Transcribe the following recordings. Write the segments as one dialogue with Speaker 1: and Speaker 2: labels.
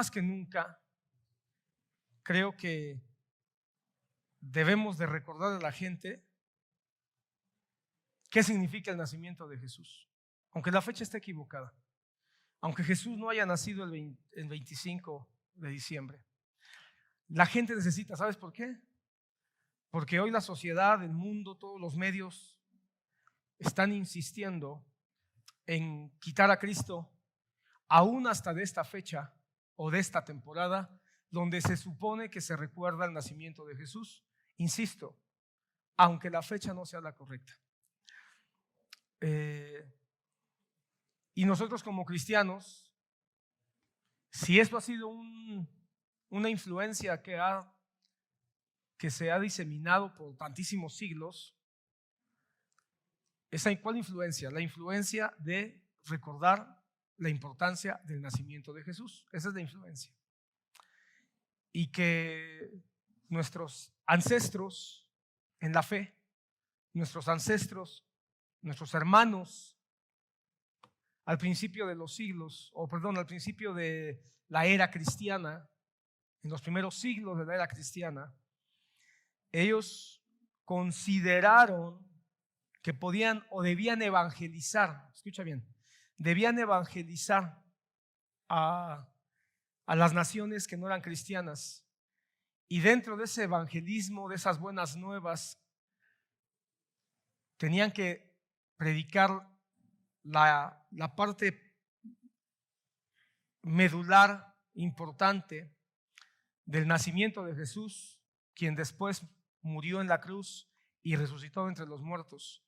Speaker 1: más que nunca, creo que debemos de recordar a la gente qué significa el nacimiento de Jesús, aunque la fecha esté equivocada, aunque Jesús no haya nacido el 25 de diciembre. La gente necesita, ¿sabes por qué? Porque hoy la sociedad, el mundo, todos los medios están insistiendo en quitar a Cristo, aún hasta de esta fecha o de esta temporada, donde se supone que se recuerda el nacimiento de Jesús. Insisto, aunque la fecha no sea la correcta. Y nosotros como cristianos, si esto ha sido una influencia que se ha diseminado por tantísimos siglos, ¿cuál influencia? La influencia de recordar la importancia del nacimiento de Jesús. Esa es la influencia. Y que nuestros ancestros en la fe, nuestros ancestros, nuestros hermanos, al principio de los siglos, al principio de la era cristiana, en los primeros siglos de la era cristiana, ellos consideraron que podían o debían evangelizar, escucha bien, debían evangelizar a las naciones que no eran cristianas. Y dentro de ese evangelismo, de esas buenas nuevas, tenían que predicar la parte medular importante del nacimiento de Jesús, quien después murió en la cruz y resucitó entre los muertos.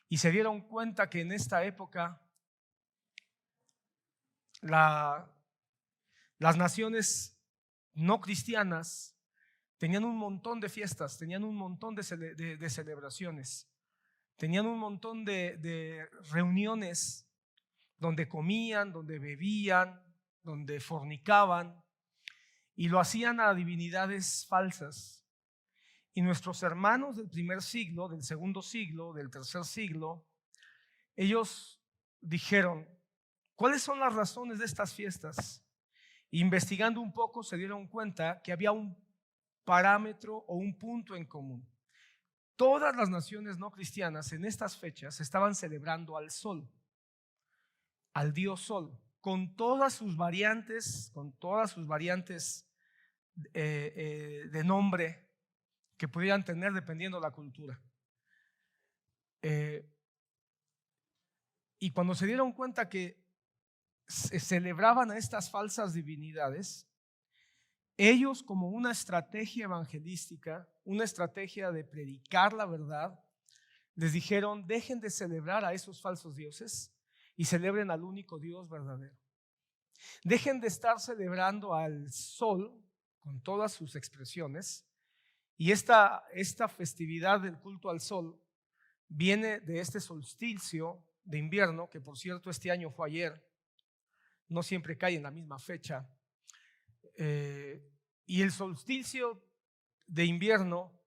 Speaker 1: Y se dieron cuenta que en esta época las naciones no cristianas tenían un montón de fiestas, tenían un montón de celebraciones, tenían un montón de reuniones donde comían, donde bebían, donde fornicaban, y lo hacían a divinidades falsas. Y nuestros hermanos del primer siglo, del segundo siglo, del tercer siglo, ellos dijeron, ¿cuáles son las razones de estas fiestas? Investigando un poco se dieron cuenta que había un parámetro o un punto en común. Todas las naciones no cristianas en estas fechas estaban celebrando al sol, al dios sol, con todas sus variantes, de nombre que pudieran tener dependiendo de la cultura. Y cuando se dieron cuenta que se celebraban a estas falsas divinidades, ellos, como una estrategia evangelística, una estrategia de predicar la verdad, les dijeron: dejen de celebrar a esos falsos dioses y celebren al único Dios verdadero. Dejen de estar celebrando al sol con todas sus expresiones. Y esta festividad del culto al sol viene de este solsticio de invierno, que por cierto este año fue ayer, no siempre cae en la misma fecha. Y el solsticio de invierno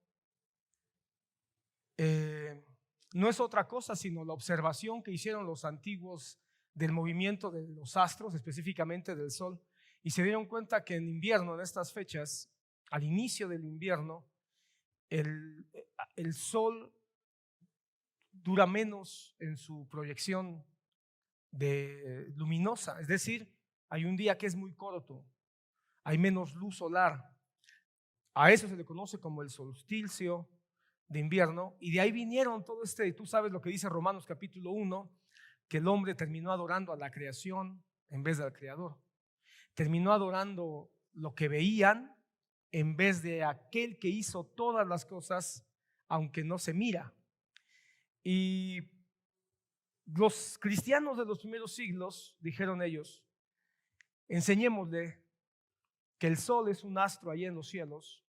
Speaker 1: no es otra cosa sino la observación que hicieron los antiguos del movimiento de los astros, específicamente del sol, y se dieron cuenta que en invierno, en estas fechas, al inicio del invierno, el sol dura menos en su proyección luminosa, es decir, hay un día que es muy corto, hay menos luz solar. A eso se le conoce como el solsticio de invierno, y de ahí vinieron todo tú sabes lo que dice Romanos capítulo 1, que el hombre terminó adorando a la creación en vez del creador, terminó adorando lo que veían en vez de aquel que hizo todas las cosas, aunque no se mira. Y los cristianos de los primeros siglos, dijeron ellos, enseñémosle que el sol es un astro allá en los cielos,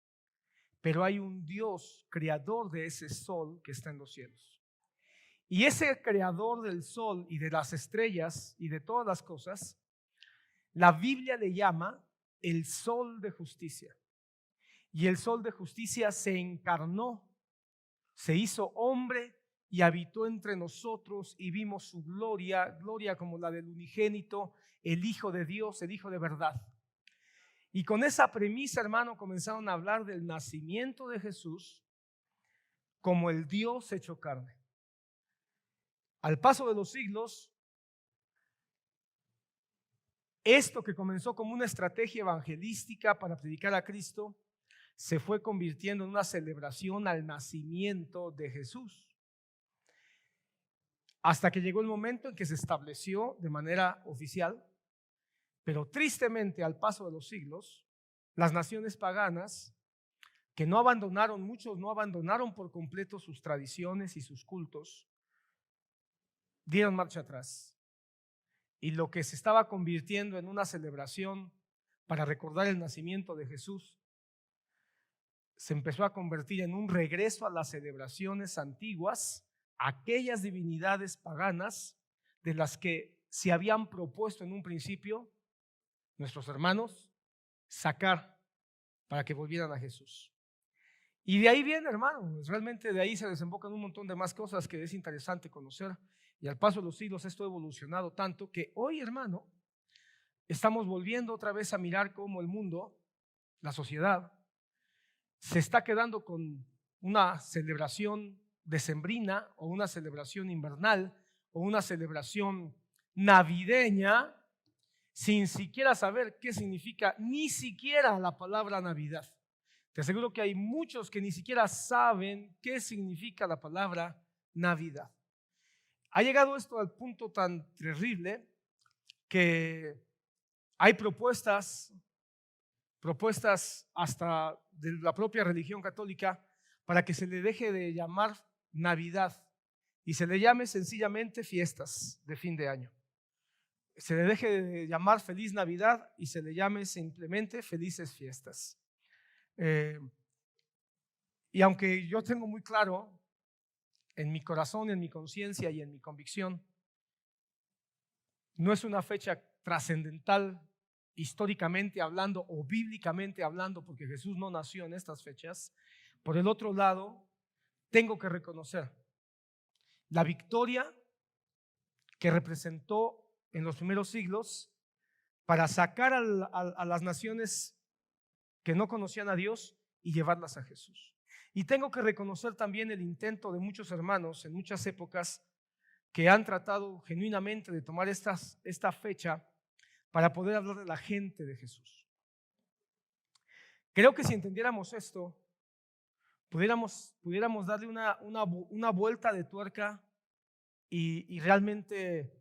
Speaker 1: pero hay un Dios creador de ese sol que está en los cielos. Y ese creador del sol y de las estrellas y de todas las cosas, la Biblia le llama el sol de justicia. Y el sol de justicia se encarnó, se hizo hombre y habitó entre nosotros, y vimos su gloria como la del unigénito, el Hijo de Dios, el Hijo de verdad. Y con esa premisa, hermano, comenzaron a hablar del nacimiento de Jesús como el Dios hecho carne. Al paso de los siglos, esto que comenzó como una estrategia evangelística para predicar a Cristo, se fue convirtiendo en una celebración al nacimiento de Jesús. Hasta que llegó el momento en que se estableció de manera oficial, pero tristemente al paso de los siglos, las naciones paganas que muchos no abandonaron por completo sus tradiciones y sus cultos, dieron marcha atrás. Y lo que se estaba convirtiendo en una celebración para recordar el nacimiento de Jesús, se empezó a convertir en un regreso a las celebraciones antiguas, aquellas divinidades paganas de las que se habían propuesto en un principio nuestros hermanos sacar para que volvieran a Jesús. Y de ahí viene, hermano, realmente de ahí se desembocan un montón de más cosas que es interesante conocer. Y al paso de los siglos esto ha evolucionado tanto que hoy, hermano, estamos volviendo otra vez a mirar cómo el mundo, la sociedad, se está quedando con una celebración decembrina o una celebración invernal o una celebración navideña sin siquiera saber qué significa ni siquiera la palabra Navidad. Te aseguro que hay muchos que ni siquiera saben qué significa la palabra Navidad. Ha llegado esto al punto tan terrible que hay propuestas hasta de la propia religión católica para que se le deje de llamar Navidad y se le llame sencillamente fiestas de fin de año. Se le deje de llamar Feliz Navidad y se le llame simplemente Felices Fiestas. Y aunque yo tengo muy claro en mi corazón, en mi conciencia y en mi convicción, no es una fecha trascendental históricamente hablando o bíblicamente hablando, porque Jesús no nació en estas fechas. Por el otro lado, tengo que reconocer la victoria que representó en los primeros siglos para sacar a las naciones que no conocían a Dios y llevarlas a Jesús. Y tengo que reconocer también el intento de muchos hermanos en muchas épocas que han tratado genuinamente de tomar esta fecha para poder hablar de la gente de Jesús. Creo que si entendiéramos esto, pudiéramos darle una vuelta de tuerca y realmente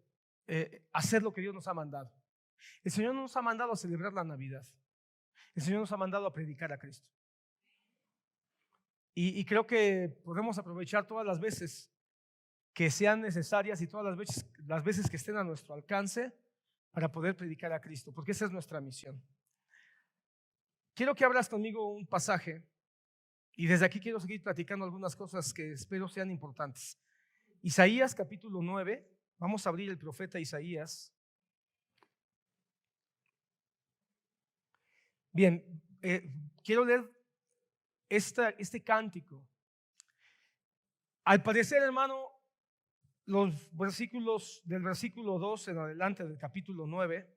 Speaker 1: hacer lo que Dios nos ha mandado. El Señor no nos ha mandado a celebrar la Navidad. El Señor nos ha mandado a predicar a Cristo. Y creo que podemos aprovechar todas las veces que sean necesarias y todas las veces que estén a nuestro alcance para poder predicar a Cristo, porque esa es nuestra misión. Quiero que abras conmigo un pasaje y desde aquí quiero seguir platicando algunas cosas que espero sean importantes. Isaías capítulo 9, vamos a abrir el profeta Isaías. Bien, quiero leer este cántico. Al parecer, hermano, los versículos del versículo 2 en adelante del capítulo 9,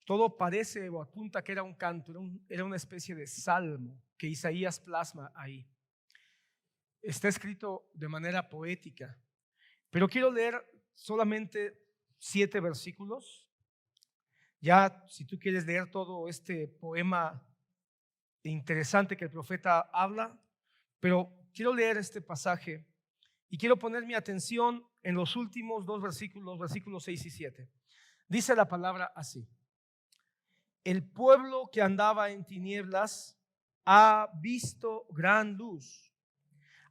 Speaker 1: todo parece o apunta que era un canto, era una especie de salmo que Isaías plasma ahí. Está escrito de manera poética, pero quiero leer solamente 7 versículos. Ya, si tú quieres leer todo este poema interesante que el profeta habla, pero quiero leer este pasaje y quiero poner mi atención en los últimos 2 versículos, versículos 6 y 7. Dice la palabra así: el pueblo que andaba en tinieblas ha visto gran luz.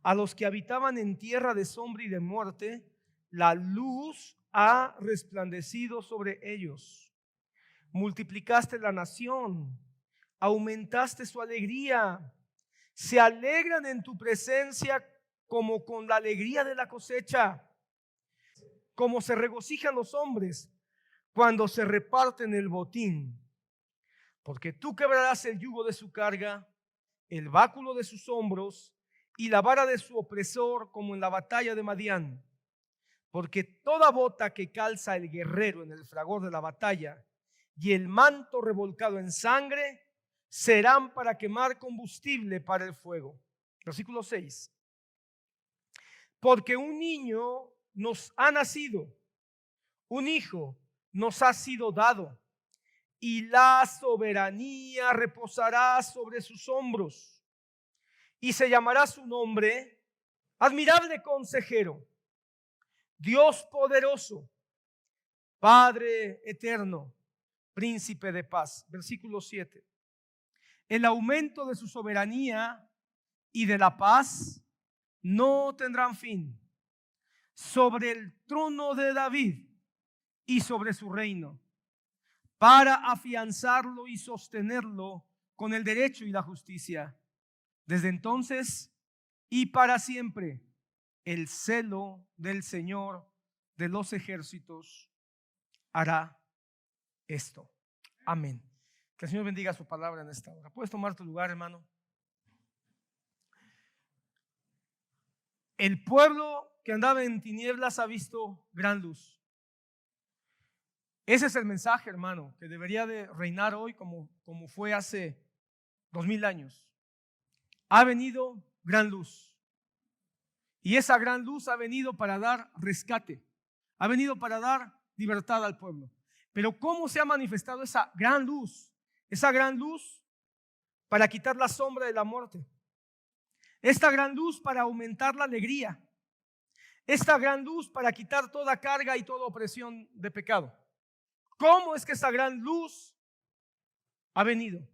Speaker 1: A los que habitaban en tierra de sombra y de muerte, la luz ha resplandecido sobre ellos. Multiplicaste la nación, aumentaste su alegría. Se alegran en tu presencia como con la alegría de la cosecha, como se regocijan los hombres cuando se reparten el botín. Porque tú quebrarás el yugo de su carga, el báculo de sus hombros y la vara de su opresor, como en la batalla de Madián. Porque toda bota que calza el guerrero en el fragor de la batalla y el manto revolcado en sangre serán para quemar combustible para el fuego. Versículo 6. Porque un niño nos ha nacido, un hijo nos ha sido dado, y la soberanía reposará sobre sus hombros. Y se llamará su nombre Admirable Consejero, Dios poderoso, Padre eterno, Príncipe de paz. Versículo 7. El aumento de su soberanía y de la paz no tendrán fin sobre el trono de David y sobre su reino, para afianzarlo y sostenerlo con el derecho y la justicia. Desde entonces y para siempre, el celo del Señor de los ejércitos hará esto. Amén. Que el Señor bendiga su palabra en esta hora. ¿Puedes tomar tu lugar, hermano? El pueblo que andaba en tinieblas ha visto gran luz. Ese es el mensaje, hermano, que debería de reinar hoy como fue hace 2000 años. Ha venido gran luz. Y esa gran luz ha venido para dar rescate. Ha venido para dar libertad al pueblo. Pero ¿cómo se ha manifestado esa gran luz? Esa gran luz para quitar la sombra de la muerte. Esta gran luz para aumentar la alegría. Esta gran luz para quitar toda carga y toda opresión de pecado. ¿Cómo es que esa gran luz ha venido?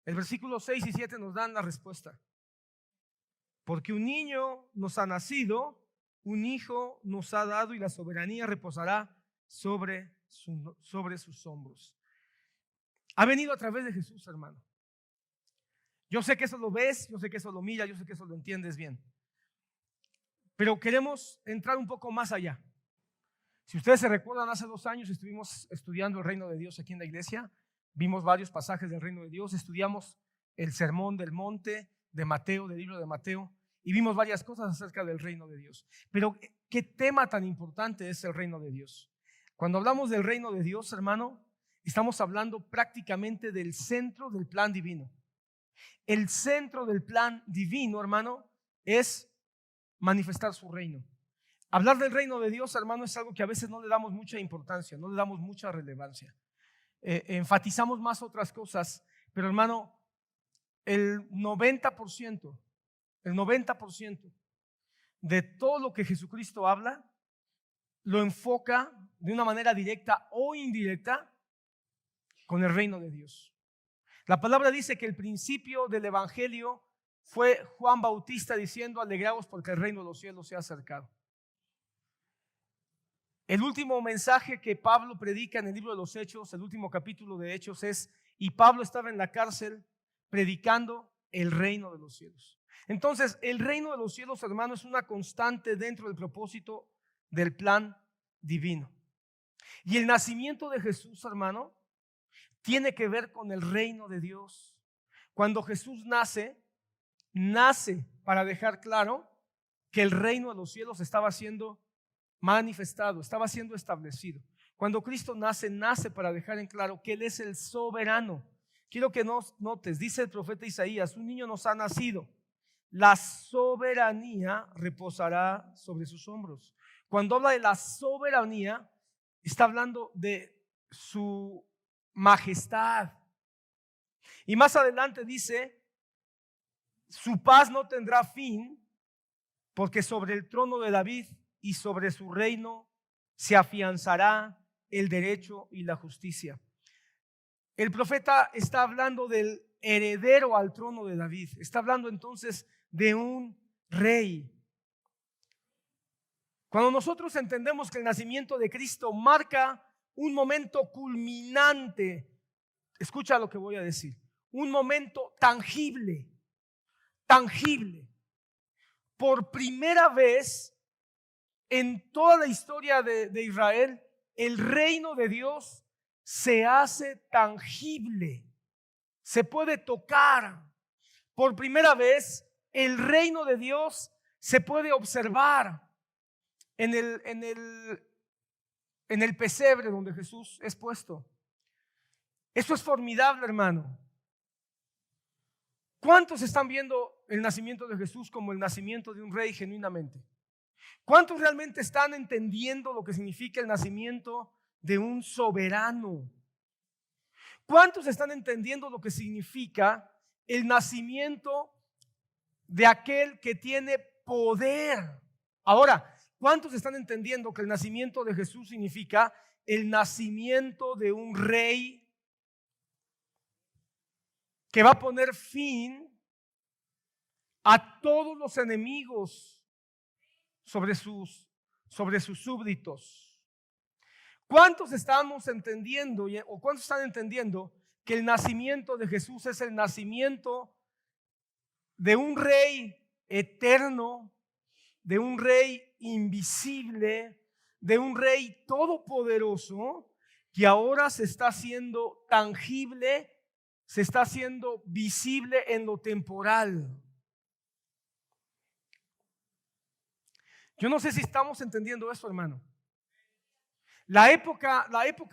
Speaker 1: El versículo 6 y 7 nos dan la respuesta. Porque un niño nos ha nacido, un hijo nos ha dado y la soberanía reposará sobre sus hombros. Ha venido a través de Jesús, hermano. Yo sé que eso lo ves, yo sé que eso lo miras, yo sé que eso lo entiendes bien. Pero queremos entrar un poco más allá. Si ustedes se recuerdan, hace 2 años estuvimos estudiando el reino de Dios aquí en la iglesia. Vimos varios pasajes del reino de Dios, estudiamos el sermón del monte de Mateo, del libro de Mateo, y vimos varias cosas acerca del reino de Dios. Pero ¿qué tema tan importante es el reino de Dios? Cuando hablamos del reino de Dios, hermano, estamos hablando prácticamente del centro del plan divino. El centro del plan divino, hermano, es manifestar su reino. Hablar del reino de Dios, hermano, es algo que a veces no le damos mucha importancia, no le damos mucha relevancia. Enfatizamos más otras cosas, pero hermano, el 90% de todo lo que Jesucristo habla, lo enfoca de una manera directa o indirecta con el reino de Dios. La palabra dice que el principio del evangelio fue Juan Bautista diciendo: alegraos porque el reino de los cielos se ha acercado. El último mensaje que Pablo predica en el libro de los Hechos, el último capítulo de Hechos es: y Pablo estaba en la cárcel predicando el reino de los cielos. Entonces, el reino de los cielos, hermano, es una constante dentro del propósito del plan divino. Y el nacimiento de Jesús, hermano, tiene que ver con el reino de Dios. Cuando Jesús nace para dejar claro que el reino de los cielos estaba siendo manifestado, estaba siendo establecido. Cuando Cristo nace para dejar en claro que Él es el soberano. Quiero que notes, dice el profeta Isaías: un niño nos ha nacido, la soberanía reposará sobre sus hombros. Cuando habla de la soberanía, está hablando de su majestad. Y más adelante dice: su paz no tendrá fin, porque sobre el trono de David y sobre su reino se afianzará el derecho y la justicia. El profeta está hablando del heredero al trono de David. Está hablando entonces de un rey. Cuando nosotros entendemos que el nacimiento de Cristo marca un momento culminante, escucha lo que voy a decir, un momento tangible. Por primera vez en toda la historia de Israel, el reino de Dios se hace tangible, se puede tocar. Por primera vez, el reino de Dios se puede observar en el pesebre donde Jesús es puesto. Esto es formidable, hermano. ¿Cuántos están viendo el nacimiento de Jesús como el nacimiento de un rey genuinamente? ¿Cuántos realmente están entendiendo lo que significa el nacimiento de un soberano? ¿Cuántos están entendiendo lo que significa el nacimiento de aquel que tiene poder? Ahora, ¿cuántos están entendiendo que el nacimiento de Jesús significa el nacimiento de un rey que va a poner fin a todos los enemigos sobre sus súbditos? ¿Cuántos estamos entendiendo o cuántos están entendiendo que el nacimiento de Jesús es el nacimiento de un rey eterno, de un rey invisible, de un rey todopoderoso que ahora se está haciendo tangible, se está haciendo visible en lo temporal? Yo no sé si estamos entendiendo eso, hermano. La época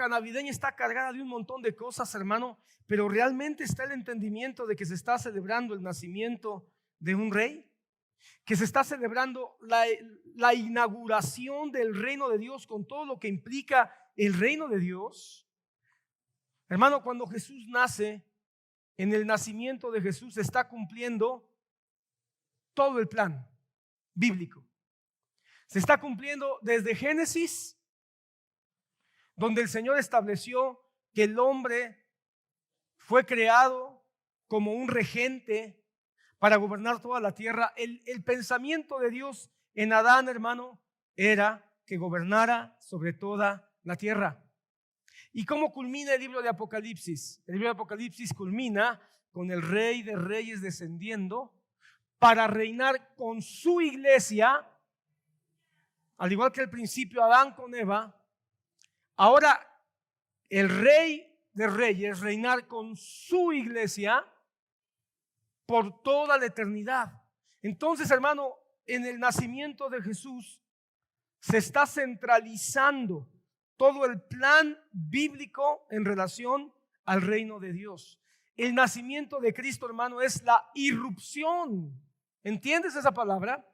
Speaker 1: navideña está cargada de un montón de cosas, hermano, pero realmente está el entendimiento de que se está celebrando el nacimiento de un rey, que se está celebrando la inauguración del reino de Dios con todo lo que implica el reino de Dios. Hermano, cuando Jesús nace, en el nacimiento de Jesús se está cumpliendo todo el plan bíblico. Se está cumpliendo desde Génesis, donde el Señor estableció que el hombre fue creado como un regente para gobernar toda la tierra. El pensamiento de Dios en Adán, hermano, era que gobernara sobre toda la tierra. ¿Y cómo culmina el libro de Apocalipsis? El libro de Apocalipsis culmina con el Rey de Reyes descendiendo para reinar con su iglesia, al igual que al principio Adán con Eva. Ahora el Rey de Reyes reinar con su iglesia por toda la eternidad. Entonces, hermano, en el nacimiento de Jesús se está centralizando todo el plan bíblico en relación al reino de Dios. El nacimiento de Cristo, hermano, es la irrupción. ¿Entiendes esa palabra?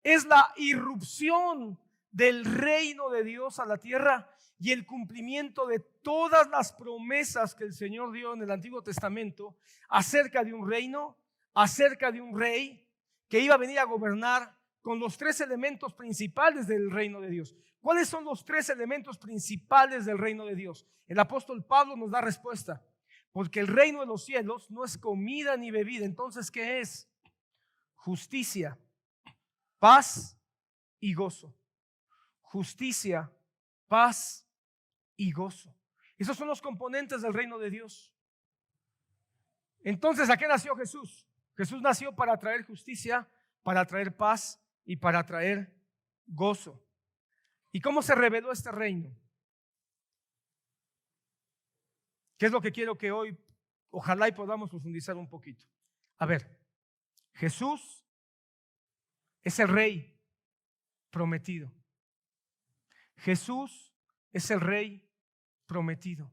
Speaker 1: Es la irrupción del reino de Dios a la tierra y el cumplimiento de todas las promesas que el Señor dio en el Antiguo Testamento acerca de un reino, acerca de un rey que iba a venir a gobernar con los tres elementos principales del reino de Dios. ¿Cuáles son los tres elementos principales del reino de Dios? El apóstol Pablo nos da respuesta. Porque el reino de los cielos no es comida ni bebida. Entonces, ¿qué es? Justicia, paz y gozo. Justicia, paz y gozo. Esos son los componentes del reino de Dios. Entonces, ¿a qué nació Jesús? Jesús nació para traer justicia, para traer paz y para traer gozo. ¿Y cómo se reveló este reino? ¿Qué es lo que quiero que hoy, ojalá y podamos profundizar un poquito? A ver, Jesús es el rey prometido. Jesús es el rey prometido.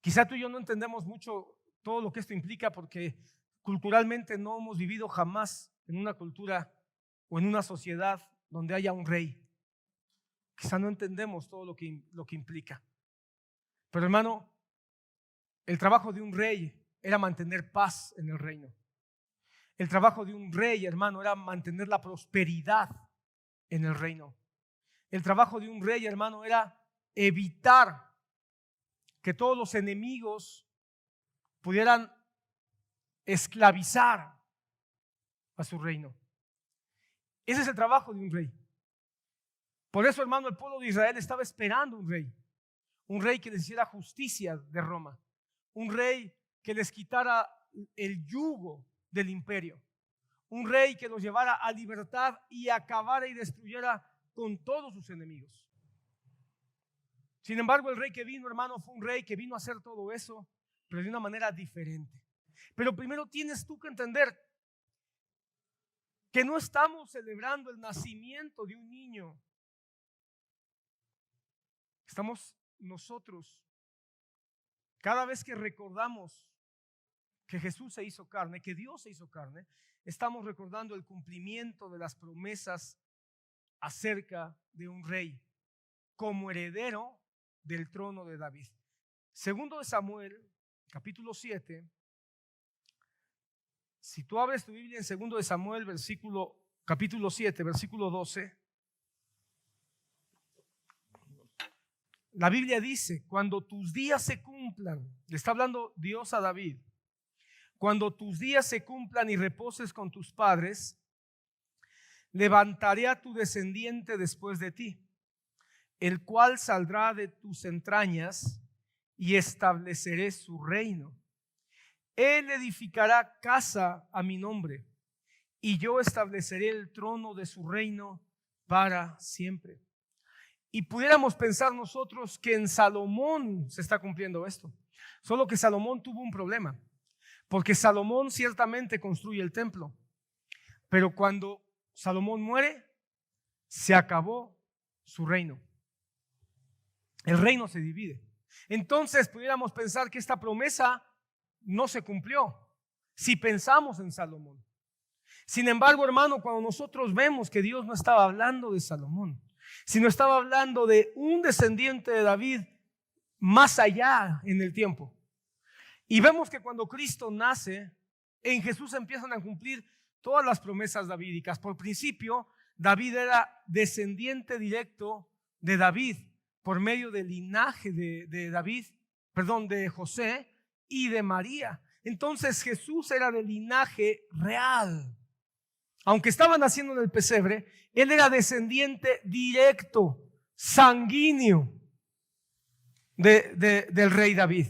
Speaker 1: Quizá tú y yo no entendemos mucho todo lo que esto implica porque culturalmente no hemos vivido jamás en una cultura o en una sociedad donde haya un rey. Quizá no entendemos todo lo que implica. Pero hermano, el trabajo de un rey era mantener paz en el reino. El trabajo de un rey, hermano, era mantener la prosperidad en el reino. El trabajo de un rey, hermano, era evitar que todos los enemigos pudieran esclavizar a su reino. Ese es el trabajo de un rey. Por eso, hermano, el pueblo de Israel estaba esperando un rey que les hiciera justicia de Roma, un rey que les quitara el yugo del imperio, un rey que los llevara a libertad y acabara y destruyera con todos sus enemigos. Sin embargo, el rey que vino, hermano, fue un rey que vino a hacer todo eso, pero de una manera diferente. Pero primero tienes tú que entender que no estamos celebrando el nacimiento de un niño. Estamos nosotros, cada vez que recordamos que Jesús se hizo carne, que Dios se hizo carne, estamos recordando el cumplimiento de las promesas acerca de un rey como heredero del trono de David. Segundo de Samuel, capítulo 7. Si tú abres tu Biblia en segundo de Samuel, capítulo 7, versículo 12. La Biblia dice, cuando tus días se cumplan, le está hablando Dios a David, cuando tus días se cumplan y reposes con tus padres, levantaré a tu descendiente después de ti, el cual saldrá de tus entrañas y estableceré su reino. Él edificará casa a mi nombre y yo estableceré el trono de su reino para siempre. Y pudiéramos pensar nosotros que en Salomón se está cumpliendo esto. Solo que Salomón tuvo un problema, porque Salomón ciertamente construye el templo, pero cuando Salomón muere, se acabó su reino. El reino se divide. Entonces pudiéramos pensar que esta promesa no se cumplió si pensamos en Salomón. Sin embargo, hermano, cuando nosotros vemos que Dios no estaba hablando de Salomón, sino estaba hablando de un descendiente de David más allá en el tiempo. Y vemos que cuando Cristo nace, en Jesús empiezan a cumplir todas las promesas davídicas. Por principio, David era descendiente directo de David por medio del linaje de José y de María. Entonces Jesús era del linaje real. Aunque estaba naciendo en el pesebre, él era descendiente directo, sanguíneo del rey David.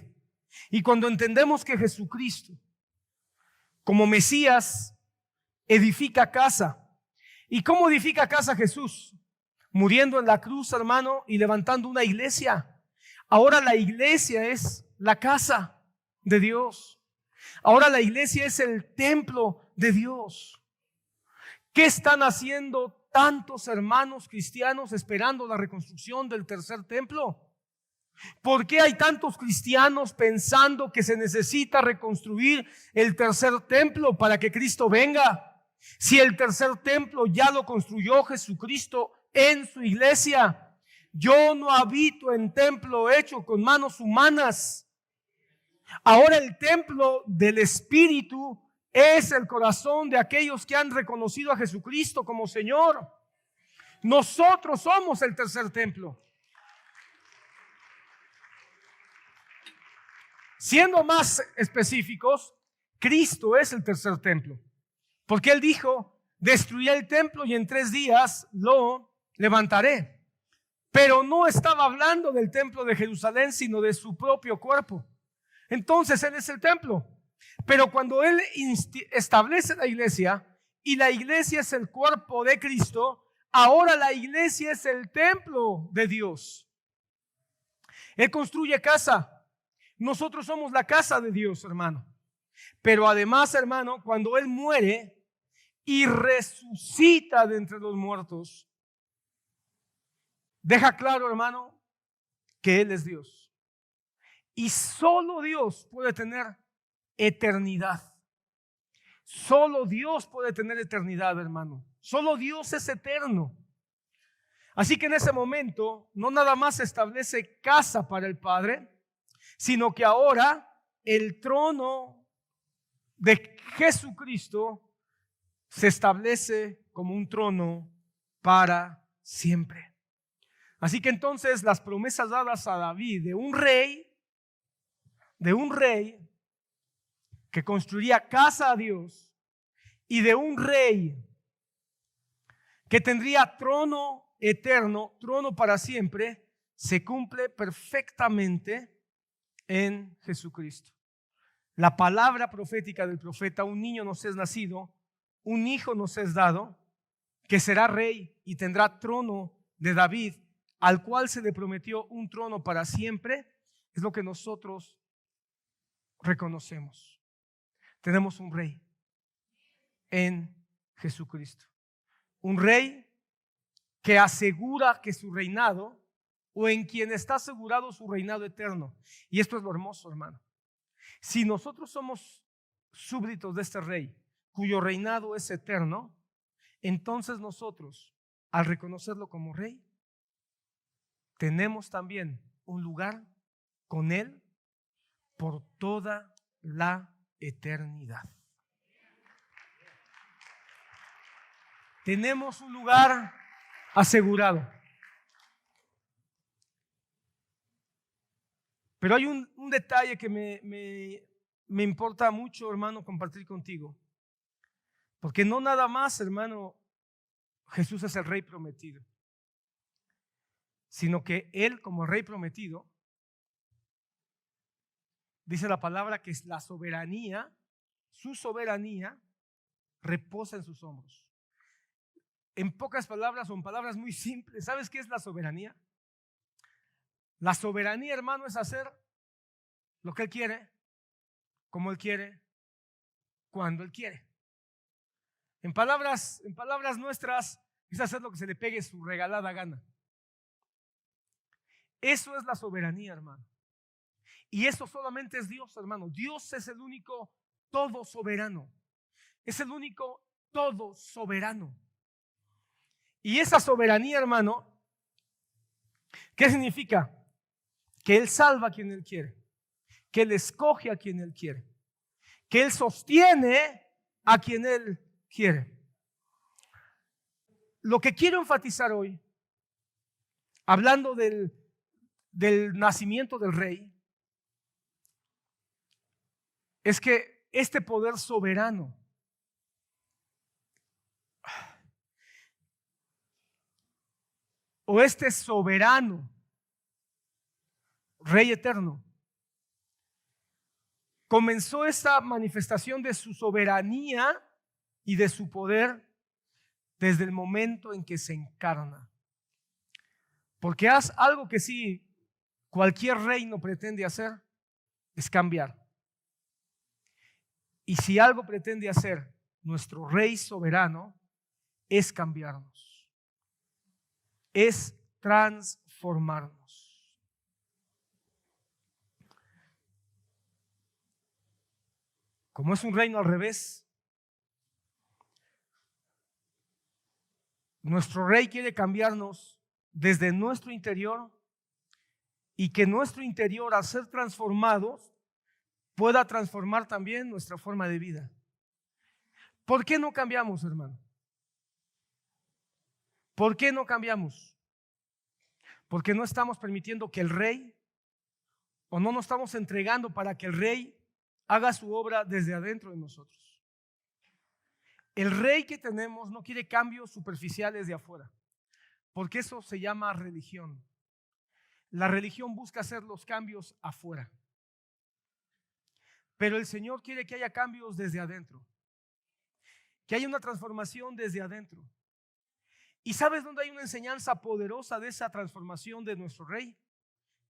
Speaker 1: Y cuando entendemos que Jesucristo, como Mesías, edifica casa. ¿Y cómo edifica casa Jesús? Muriendo en la cruz, hermano, y levantando una iglesia. Ahora la iglesia es la casa de Dios. Ahora la iglesia es el templo de Dios. ¿Qué están haciendo tantos hermanos cristianos esperando la reconstrucción del tercer templo? ¿Por qué hay tantos cristianos pensando que se necesita reconstruir el tercer templo para que Cristo venga? Si el tercer templo ya lo construyó Jesucristo en su iglesia. Yo no habito en templo hecho con manos humanas. Ahora el templo del Espíritu es el corazón de aquellos que han reconocido a Jesucristo como Señor. Nosotros somos el tercer templo. Siendo más específicos, Cristo es el tercer templo. Porque Él dijo, destruiré el templo y en 3 días lo levantaré. Pero no estaba hablando del templo de Jerusalén, sino de su propio cuerpo. Entonces Él es el templo. Pero cuando Él establece la iglesia y la iglesia es el cuerpo de Cristo, ahora la iglesia es el templo de Dios. Él construye casa. Nosotros somos la casa de Dios, hermano. Pero además, hermano, cuando Él muere y resucita de entre los muertos, deja claro, hermano, que Él es Dios. Y solo Dios puede tener eternidad. Solo Dios puede tener eternidad, hermano. Solo Dios es eterno. Así que en ese momento no nada más se establece casa para el Padre, sino que ahora el trono de Jesucristo se establece como un trono para siempre. Así que entonces las promesas dadas a David de un rey que construiría casa a Dios y de un rey que tendría trono eterno, trono para siempre, se cumple perfectamente en Jesucristo. La palabra profética del profeta: un niño nos es nacido, un hijo nos es dado, que será rey y tendrá trono de David, al cual se le prometió un trono para siempre, es lo que nosotros reconocemos. Tenemos un rey en Jesucristo. Un rey que asegura que su reinado, o en quien está asegurado su reinado eterno. Y esto es lo hermoso, hermano. Si nosotros somos súbditos de este rey, cuyo reinado es eterno, entonces nosotros, al reconocerlo como rey, tenemos también un lugar con él por toda la eternidad. Tenemos un lugar asegurado. Pero hay un detalle que me importa mucho, hermano, compartir contigo. Porque no nada más, hermano, Jesús es el rey prometido, sino que Él, como rey prometido, dice la palabra que es la soberanía, su soberanía reposa en sus hombros. En pocas palabras, son palabras muy simples. ¿Sabes qué es la soberanía? La soberanía, hermano, es hacer lo que Él quiere, como Él quiere, cuando Él quiere. En palabras nuestras, es hacer lo que se le pegue su regalada gana. Eso es la soberanía, hermano. Y eso solamente es Dios, hermano. Dios es el único todo soberano. Es el único todo soberano. Y esa soberanía, hermano, ¿qué significa? Que Él salva a quien Él quiere, que Él escoge a quien Él quiere, que Él sostiene a quien Él quiere. Lo que quiero enfatizar hoy, hablando del nacimiento del rey, es que este poder soberano o este soberano Rey eterno comenzó esta manifestación de su soberanía y de su poder desde el momento en que se encarna. Porque haz algo que sí cualquier reino pretende hacer, es cambiar. Y si algo pretende hacer nuestro Rey soberano, es cambiarnos, es transformarnos. Como es un reino al revés, nuestro Rey quiere cambiarnos desde nuestro interior y que nuestro interior, al ser transformados, pueda transformar también nuestra forma de vida. ¿Por qué no cambiamos, hermano? ¿Por qué no cambiamos? Porque no estamos permitiendo que el Rey, o no nos estamos entregando para que el Rey haga su obra desde adentro de nosotros. El Rey que tenemos no quiere cambios superficiales de afuera, porque eso se llama religión. La religión busca hacer los cambios afuera, pero el Señor quiere que haya cambios desde adentro, que haya una transformación desde adentro. ¿Y sabes dónde hay una enseñanza poderosa de esa transformación de nuestro Rey?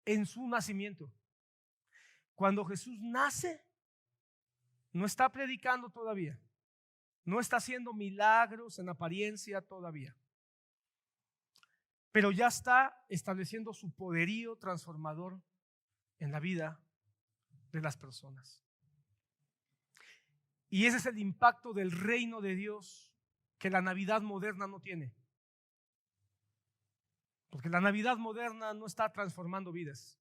Speaker 1: En su nacimiento. Cuando Jesús nace, no está predicando todavía, no está haciendo milagros en apariencia todavía, pero ya está estableciendo su poderío transformador en la vida de las personas. Y ese es el impacto del reino de Dios que la Navidad moderna no tiene. Porque la Navidad moderna no está transformando vidas.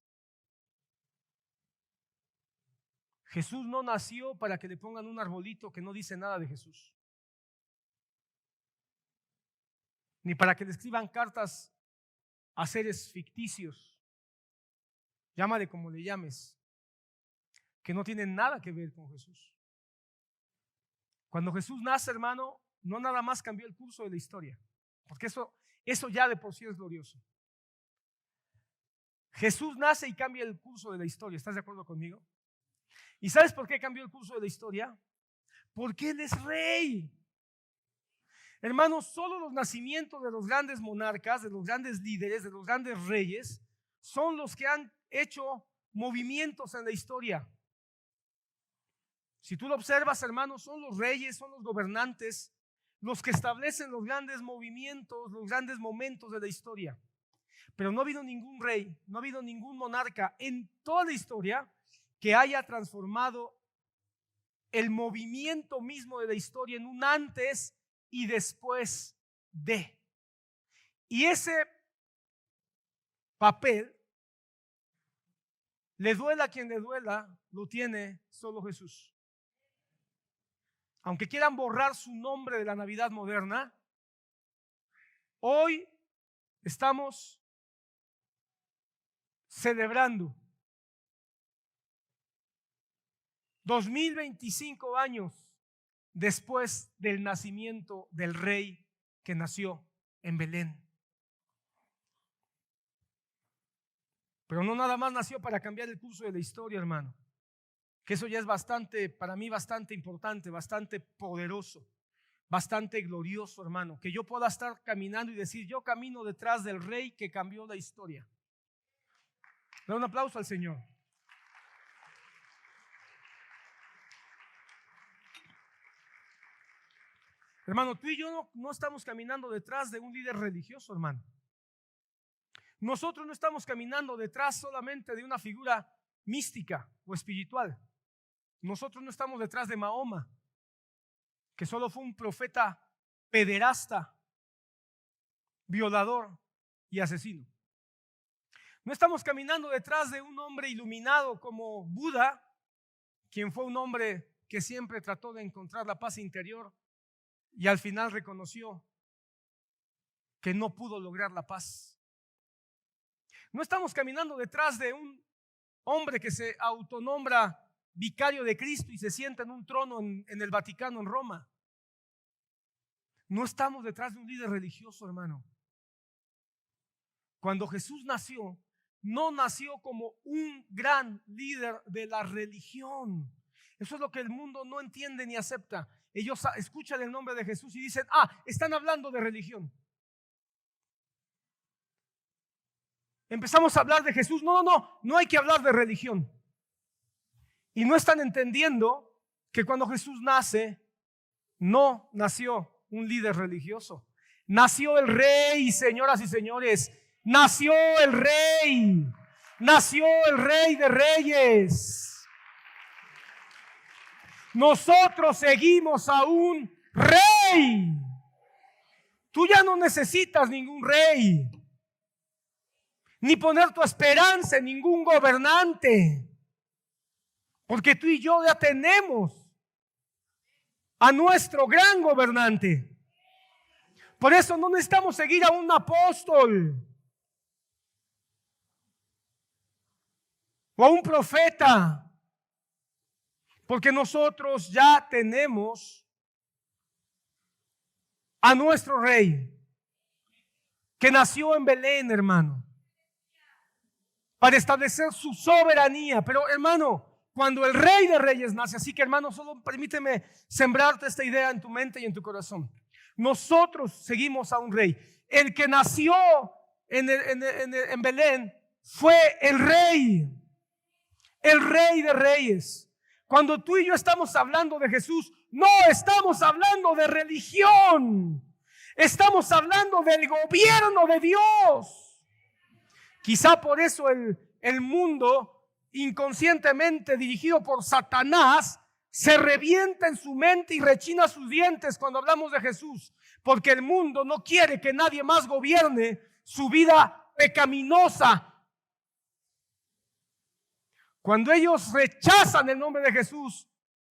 Speaker 1: Jesús no nació para que le pongan un arbolito que no dice nada de Jesús, ni para que le escriban cartas a seres ficticios, llámale como le llames, que no tienen nada que ver con Jesús. Cuando Jesús nace, hermano, no nada más cambió el curso de la historia, porque eso ya de por sí es glorioso. Jesús nace y cambia el curso de la historia. ¿Estás de acuerdo conmigo? ¿Y sabes por qué cambió el curso de la historia? Porque Él es rey. Hermanos, solo los nacimientos de los grandes monarcas, de los grandes líderes, de los grandes reyes, son los que han hecho movimientos en la historia. Si tú lo observas, hermanos, son los reyes, son los gobernantes, los que establecen los grandes movimientos, los grandes momentos de la historia. Pero no ha habido ningún rey, no ha habido ningún monarca en toda la historia que haya transformado el movimiento mismo de la historia en un antes y después de. Y ese papel, le duela a quien le duela, lo tiene solo Jesús. Aunque quieran borrar su nombre de la Navidad moderna, hoy estamos celebrando 2025 años después del nacimiento del rey que nació en Belén. Pero no nada más nació para cambiar el curso de la historia, hermano. Que eso ya es bastante, para mí bastante importante, bastante poderoso, bastante glorioso, hermano. Que yo pueda estar caminando y decir, yo camino detrás del rey que cambió la historia. Da un aplauso al Señor. Hermano, tú y yo no estamos caminando detrás de un líder religioso, hermano. Nosotros no estamos caminando detrás solamente de una figura mística o espiritual. Nosotros no estamos detrás de Mahoma, que solo fue un profeta pederasta, violador y asesino. No estamos caminando detrás de un hombre iluminado como Buda, quien fue un hombre que siempre trató de encontrar la paz interior y al final reconoció que no pudo lograr la paz. No estamos caminando detrás de un hombre que se autonombra vicario de Cristo y se sienta en un trono en el Vaticano, en Roma. No estamos detrás de un líder religioso, hermano. Cuando Jesús nació, no nació como un gran líder de la religión. Eso es lo que el mundo no entiende ni acepta. Ellos escuchan el nombre de Jesús y dicen, están hablando de religión. Empezamos a hablar de Jesús. No hay que hablar de religión. Y no están entendiendo que cuando Jesús nace, no nació un líder religioso. Nació el rey, señoras y señores. Nació el rey. Nació el rey de reyes. Nosotros seguimos a un rey. Tú ya no necesitas ningún rey, ni poner tu esperanza en ningún gobernante, porque tú y yo ya tenemos a nuestro gran gobernante. Por eso no necesitamos seguir a un apóstol o a un profeta, porque nosotros ya tenemos a nuestro rey que nació en Belén, hermano, para establecer su soberanía. Pero, hermano, cuando el rey de reyes nace, así que, hermano, solo permíteme sembrarte esta idea en tu mente y en tu corazón. Nosotros seguimos a un rey. El que nació en Belén fue el rey de reyes. Cuando tú y yo estamos hablando de Jesús, no estamos hablando de religión. Estamos hablando del gobierno de Dios. Quizá por eso el mundo, inconscientemente dirigido por Satanás, se revienta en su mente y rechina sus dientes cuando hablamos de Jesús, porque el mundo no quiere que nadie más gobierne su vida pecaminosa. Cuando ellos rechazan el nombre de Jesús,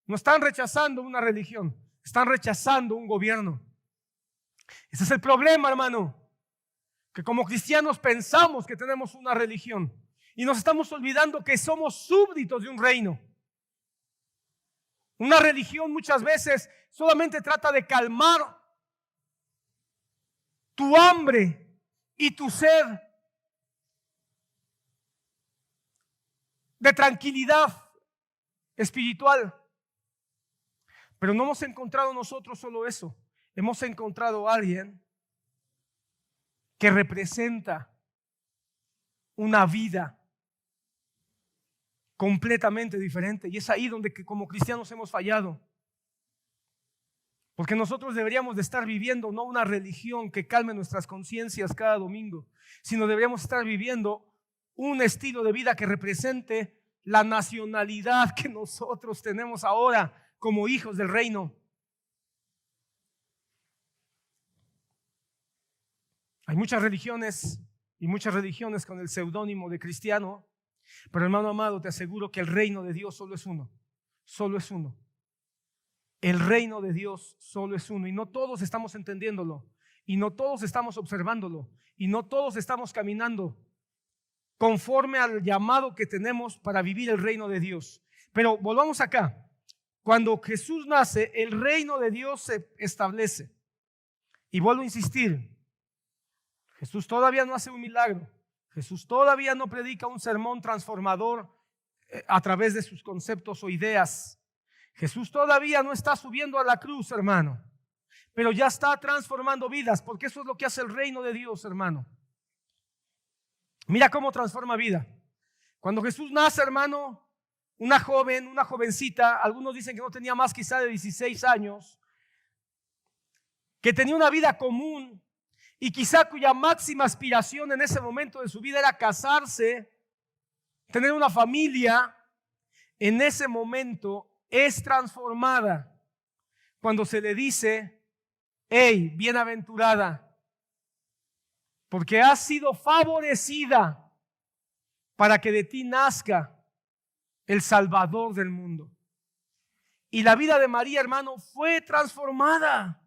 Speaker 1: no están rechazando una religión, están rechazando un gobierno. Ese es el problema, hermano. Que como cristianos pensamos que tenemos una religión y nos estamos olvidando que somos súbditos de un reino. Una religión muchas veces solamente trata de calmar tu hambre y tu sed de tranquilidad espiritual. Pero no hemos encontrado nosotros solo eso. Hemos encontrado a alguien que representa una vida completamente diferente. Y es ahí donde como cristianos hemos fallado. Porque nosotros deberíamos de estar viviendo no una religión que calme nuestras conciencias cada domingo, sino deberíamos estar viviendo un estilo de vida que represente la nacionalidad que nosotros tenemos ahora. como hijos del reino. Hay muchas religiones y muchas religiones con el seudónimo de cristiano, pero hermano amado, te aseguro que el reino de Dios solo es uno, solo es uno. El reino de Dios solo es uno y no todos estamos entendiéndolo y no todos estamos observándolo y no todos estamos caminando conforme al llamado que tenemos para vivir el reino de Dios. Pero volvamos acá. Cuando Jesús nace, el reino de Dios se establece. Y vuelvo a insistir, Jesús todavía no hace un milagro. Jesús todavía no predica un sermón transformador a través de sus conceptos o ideas. Jesús todavía no está subiendo a la cruz, hermano, pero ya está transformando vidas, porque eso es lo que hace el reino de Dios, hermano. Mira cómo transforma vida. Cuando Jesús nace, hermano, una jovencita, algunos dicen que no tenía más quizá de 16 años, que tenía una vida común y quizá cuya máxima aspiración en ese momento de su vida era casarse, tener una familia, en ese momento es transformada cuando se le dice: hey, bienaventurada, porque has sido favorecida para que de ti nazca el Salvador del mundo. Y la vida de María, hermano, fue transformada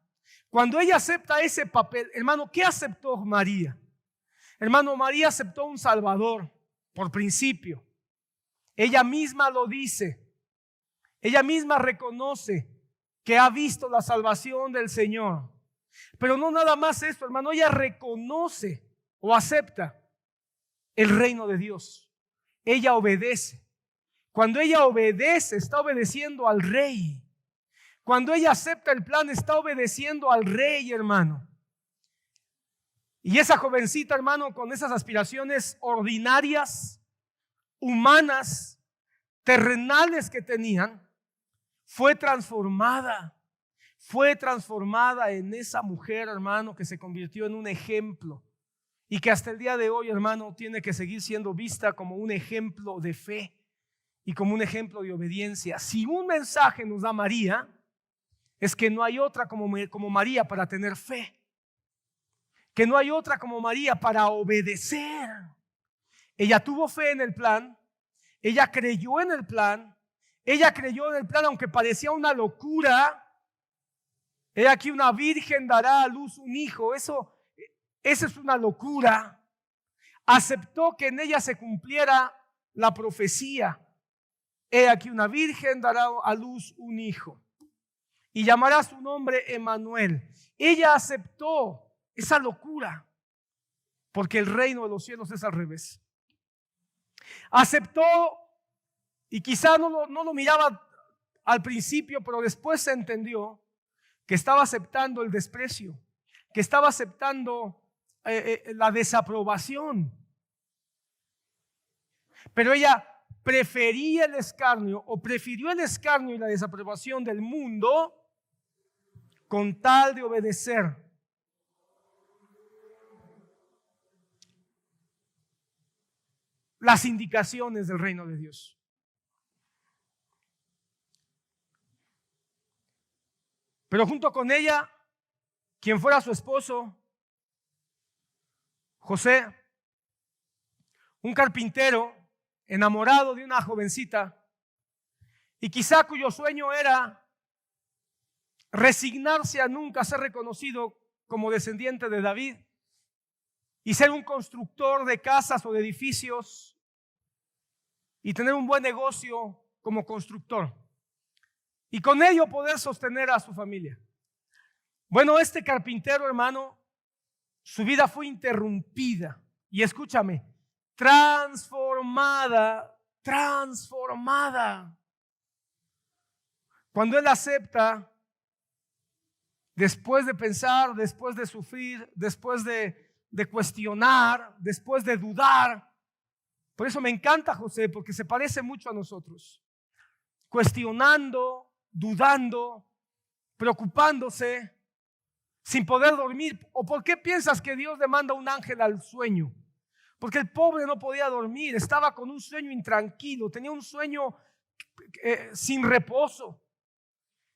Speaker 1: cuando ella acepta ese papel. Hermano, ¿qué aceptó María? Hermano, María aceptó un Salvador por principio. Ella misma lo dice. Ella misma reconoce que ha visto la salvación del Señor. Pero no nada más esto, hermano, ella reconoce o acepta el reino de Dios. Ella obedece. Cuando ella obedece, está obedeciendo al Rey. Cuando ella acepta el plan, está obedeciendo al Rey, hermano. Y esa jovencita, hermano, con esas aspiraciones ordinarias, humanas, terrenales que tenían, fue transformada en esa mujer, hermano, que se convirtió en un ejemplo y que hasta el día de hoy, hermano, tiene que seguir siendo vista como un ejemplo de fe y como un ejemplo de obediencia. Si un mensaje nos da María, es que no hay otra como María para tener fe, que no hay otra como María para obedecer. Ella tuvo fe en el plan, ella creyó en el plan, aunque parecía una locura. He aquí una virgen dará a luz un hijo. Eso es una locura. Aceptó que en ella se cumpliera la profecía. He aquí una virgen dará a luz un hijo y llamará su nombre Emmanuel. Ella aceptó esa locura porque el reino de los cielos es al revés. Aceptó, y quizá no lo miraba al principio, pero después se entendió que estaba aceptando el desprecio, que estaba aceptando la desaprobación. Pero ella prefirió el escarnio y la desaprobación del mundo con tal de obedecer. Las indicaciones del reino de Dios. Pero junto con ella, quien fuera su esposo, José, un carpintero enamorado de una jovencita y quizá cuyo sueño era resignarse a nunca ser reconocido como descendiente de David y ser un constructor de casas o de edificios y tener un buen negocio como constructor y con ello poder sostener a su familia. Bueno, este carpintero, hermano, su vida fue interrumpida y escúchame, transformada. Cuando él acepta, después de pensar, después de sufrir, después de cuestionar, después de dudar. Por eso me encanta José, porque se parece mucho a nosotros. Cuestionando, dudando, preocupándose, sin poder dormir. ¿O por qué piensas que Dios le manda un ángel al sueño? Porque el pobre no podía dormir, estaba con un sueño intranquilo, tenía un sueño sin reposo.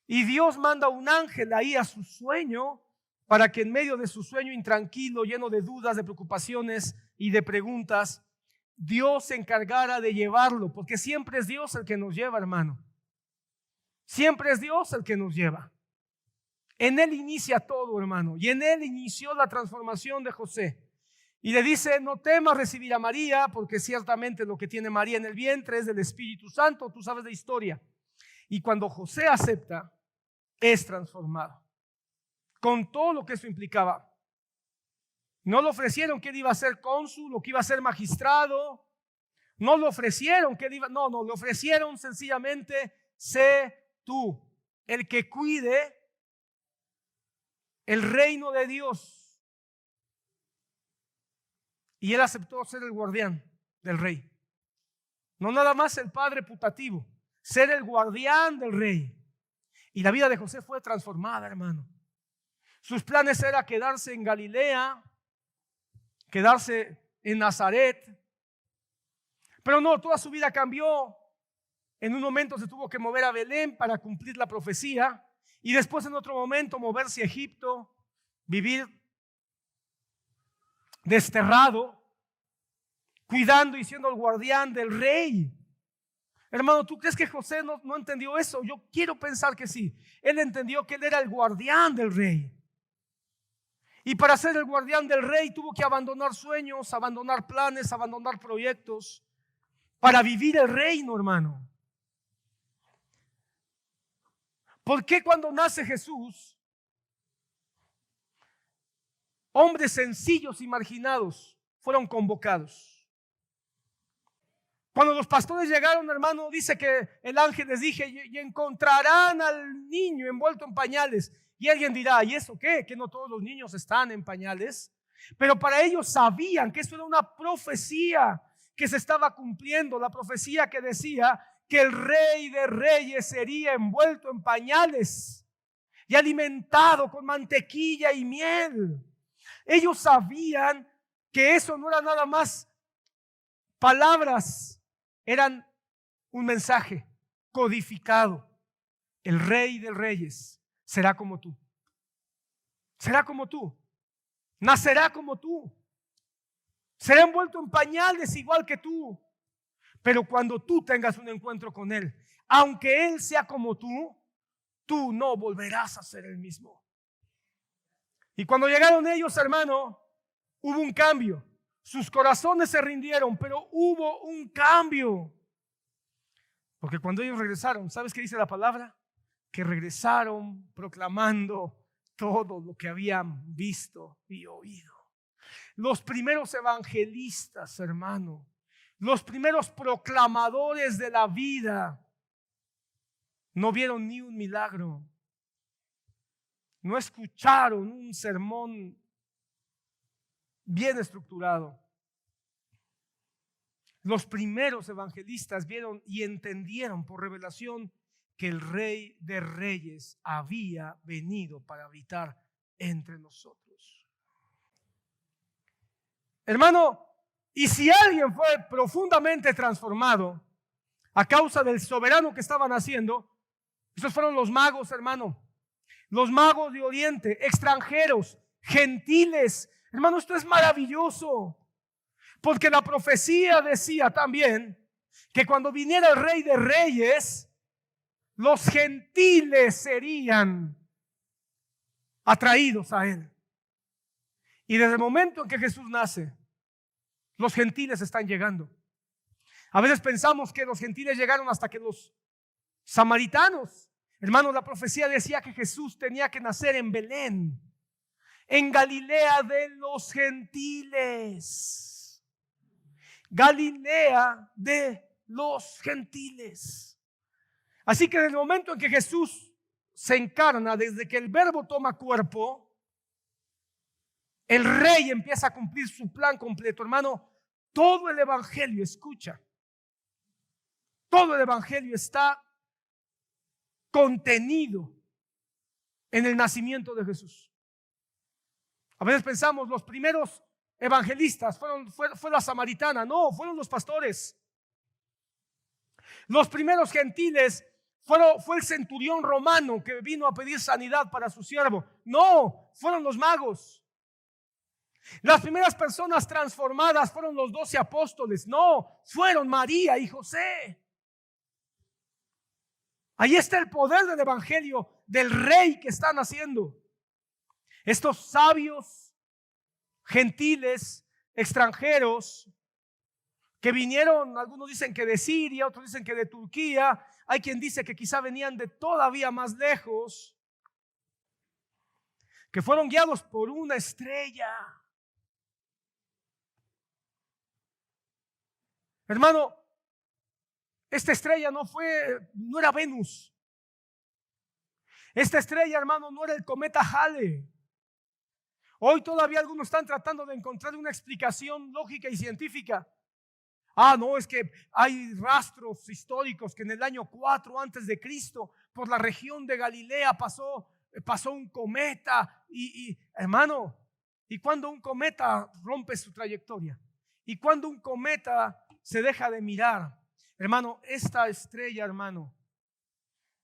Speaker 1: Y Dios manda un ángel ahí a su sueño para que en medio de su sueño intranquilo, lleno de dudas, de preocupaciones y de preguntas, Dios se encargara de llevarlo, porque siempre es Dios el que nos lleva, hermano. Siempre es Dios el que nos lleva. En Él inicia todo, hermano, y en Él inició la transformación de José. Y le dice: no temas recibir a María, porque ciertamente lo que tiene María en el vientre es del Espíritu Santo. Tú sabes la historia. Y cuando José acepta, es transformado, con todo lo que eso implicaba. No le ofrecieron que él iba a ser cónsul o que iba a ser magistrado. No le ofrecieron que él iba, no, le ofrecieron sencillamente: sé tú el que cuide el reino de Dios. Y él aceptó ser el guardián del rey. No nada más el padre putativo, ser el guardián del rey. Y la vida de José fue transformada, hermano. Sus planes era quedarse en Galilea, quedarse en Nazaret. Pero no, toda su vida cambió. En un momento se tuvo que mover a Belén para cumplir la profecía. Y después en otro momento moverse a Egipto, vivir desterrado, cuidando y siendo el guardián del rey. Hermano, ¿tú crees que José no entendió eso? Yo quiero pensar que sí. Él entendió que él era el guardián del rey. Y para ser el guardián del rey tuvo que abandonar sueños, abandonar planes, abandonar proyectos para vivir el reino, hermano. ¿Por qué cuando nace Jesús, hombres sencillos y marginados fueron convocados? Cuando los pastores llegaron, hermano, dice que el ángel les dije: y encontrarán al niño envuelto en pañales. Y alguien dirá: ¿y eso qué? ¿Que no todos los niños están en pañales? Pero para ellos sabían que eso era una profecía que se estaba cumpliendo. La profecía que decía que el Rey de Reyes sería envuelto en pañales y alimentado con mantequilla y miel. Ellos sabían que eso no era nada más palabras, eran un mensaje codificado. El Rey de Reyes será como tú. Será como tú. Nacerá como tú. Será envuelto en pañales igual que tú. Pero cuando tú tengas un encuentro con Él, aunque Él sea como tú no volverás a ser el mismo. Y cuando llegaron ellos, hermano, hubo un cambio. Sus corazones se rindieron, pero hubo un cambio. Porque cuando ellos regresaron, ¿sabes qué dice la palabra? Que regresaron proclamando todo lo que habían visto y oído. Los primeros evangelistas, hermano, los primeros proclamadores de la vida, no vieron ni un milagro. No escucharon un sermón bien estructurado. Los primeros evangelistas vieron y entendieron por revelación que el Rey de Reyes había venido para habitar entre nosotros. Hermano, y si alguien fue profundamente transformado a causa del soberano que estaban haciendo, esos fueron los magos, hermano. Los magos de Oriente, extranjeros, gentiles. Hermano, esto es maravilloso. Porque la profecía decía también que cuando viniera el Rey de Reyes, los gentiles serían atraídos a Él. Y desde el momento en que Jesús nace, los gentiles están llegando. A veces pensamos que los gentiles llegaron hasta que los samaritanos. Hermanos, la profecía decía que Jesús tenía que nacer en Belén, en Galilea de los gentiles. Galilea de los gentiles. Así que desde el momento en que Jesús se encarna, desde que el Verbo toma cuerpo, el Rey empieza a cumplir su plan completo. Hermano, todo el Evangelio, escucha, todo el Evangelio está contenido en el nacimiento de Jesús. A veces pensamos los primeros evangelistas fue la samaritana. No, fueron los pastores. Los primeros gentiles fue el centurión romano que vino a pedir sanidad para su siervo. No, fueron los magos. Las primeras personas transformadas fueron los 12 apóstoles. No, fueron María y José. Ahí está el poder del evangelio, del rey que están haciendo. Estos sabios, gentiles, extranjeros, que vinieron, algunos dicen que de Siria, otros dicen que de Turquía, hay quien dice que quizá venían de todavía más lejos, que fueron guiados por una estrella. Hermano, esta estrella no era Venus. Esta estrella, hermano, no era el cometa Halley. Hoy todavía algunos están tratando de encontrar una explicación lógica y científica. No, es que hay rastros históricos que en el año 4 antes de Cristo por la región de Galilea pasó un cometa y hermano, ¿y cuando un cometa rompe su trayectoria? ¿Y cuando un cometa se deja de mirar? Hermano, esta estrella, hermano,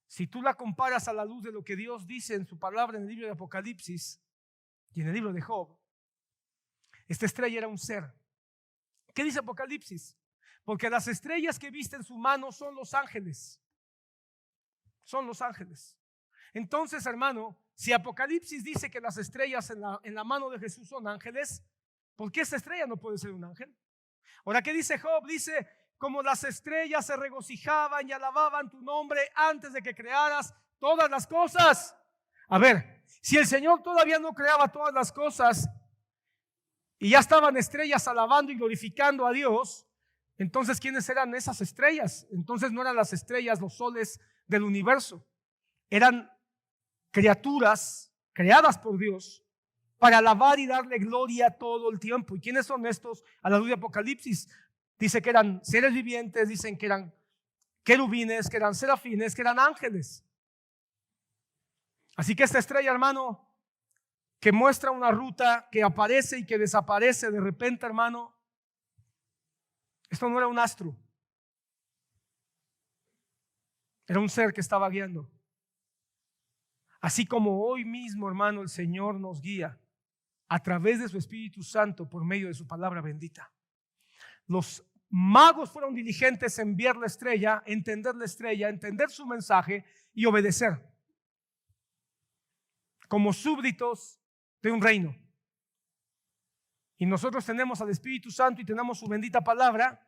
Speaker 1: si tú la comparas a la luz de lo que Dios dice en su palabra en el libro de Apocalipsis y en el libro de Job, esta estrella era un ser. ¿Qué dice Apocalipsis? Porque las estrellas que viste en su mano son los ángeles. Son los ángeles. Entonces, hermano, si Apocalipsis dice que las estrellas en la mano de Jesús son ángeles, ¿por qué esta estrella no puede ser un ángel? Ahora, ¿qué dice Job? Dice, como las estrellas se regocijaban y alababan tu nombre antes de que crearas todas las cosas. A ver, si el Señor todavía no creaba todas las cosas y ya estaban estrellas alabando y glorificando a Dios, entonces ¿quiénes eran esas estrellas? Entonces no eran las estrellas, los soles del universo. Eran criaturas creadas por Dios para alabar y darle gloria todo el tiempo. ¿Y quiénes son estos? A la luz de Apocalipsis dice que eran seres vivientes, dicen que eran querubines, que eran serafines, que eran ángeles. Así que esta estrella, hermano, que muestra una ruta que aparece y que desaparece de repente, hermano, esto no era un astro, era un ser que estaba guiando. Así como hoy mismo, hermano, el Señor nos guía a través de su Espíritu Santo por medio de su palabra bendita. Los magos fueron diligentes en ver la estrella, entender su mensaje y obedecer como súbditos de un reino. Y nosotros tenemos al Espíritu Santo y tenemos su bendita palabra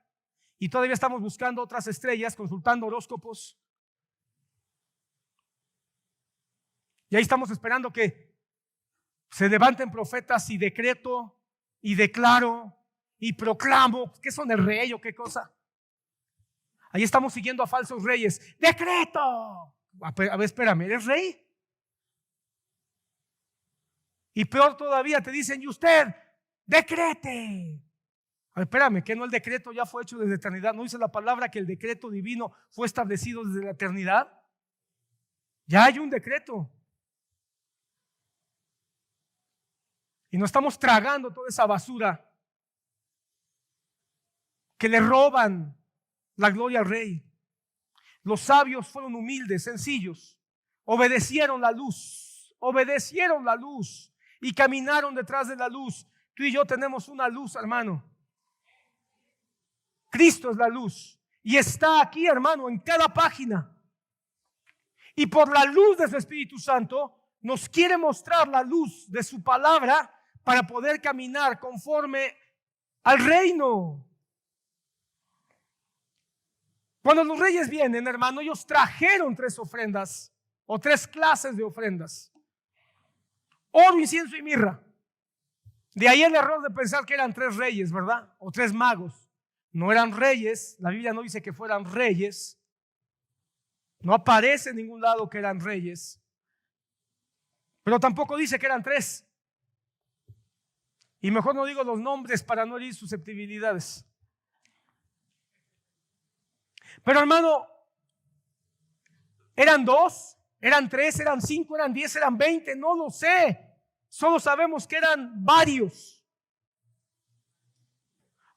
Speaker 1: y todavía estamos buscando otras estrellas, consultando horóscopos. Y ahí estamos esperando que se levanten profetas y decreto y declaro y proclamo. ¿Qué son el rey o qué cosa? Ahí estamos siguiendo a falsos reyes. ¡Decreto! A ver, espérame, ¿eres rey? Y peor todavía, te dicen, y usted, decrete. A ver, espérame, que no, el decreto ya fue hecho desde la eternidad. ¿No dice la palabra que el decreto divino fue establecido desde la eternidad? Ya hay un decreto. Y nos estamos tragando toda esa basura que le roban la gloria al rey. Los sabios fueron humildes, sencillos, obedecieron la luz y caminaron detrás de la luz. Tú y yo tenemos una luz, hermano. Cristo es la luz y está aquí, hermano, en cada página. Y por la luz de su Espíritu Santo nos quiere mostrar la luz de su palabra para poder caminar conforme al reino. Cuando los reyes vienen, hermano, ellos trajeron 3 ofrendas o 3 clases de ofrendas: oro, incienso y mirra. De ahí el error de pensar que eran 3 reyes, ¿verdad? O 3 magos. No eran reyes, la Biblia no dice que fueran reyes. No aparece en ningún lado que eran reyes. Pero tampoco dice que eran 3. Y mejor no digo los nombres para no herir susceptibilidades. Pero hermano, ¿eran 2? ¿Eran 3? ¿Eran 5? ¿Eran 10? ¿Eran 20? No lo sé. Solo sabemos que eran varios.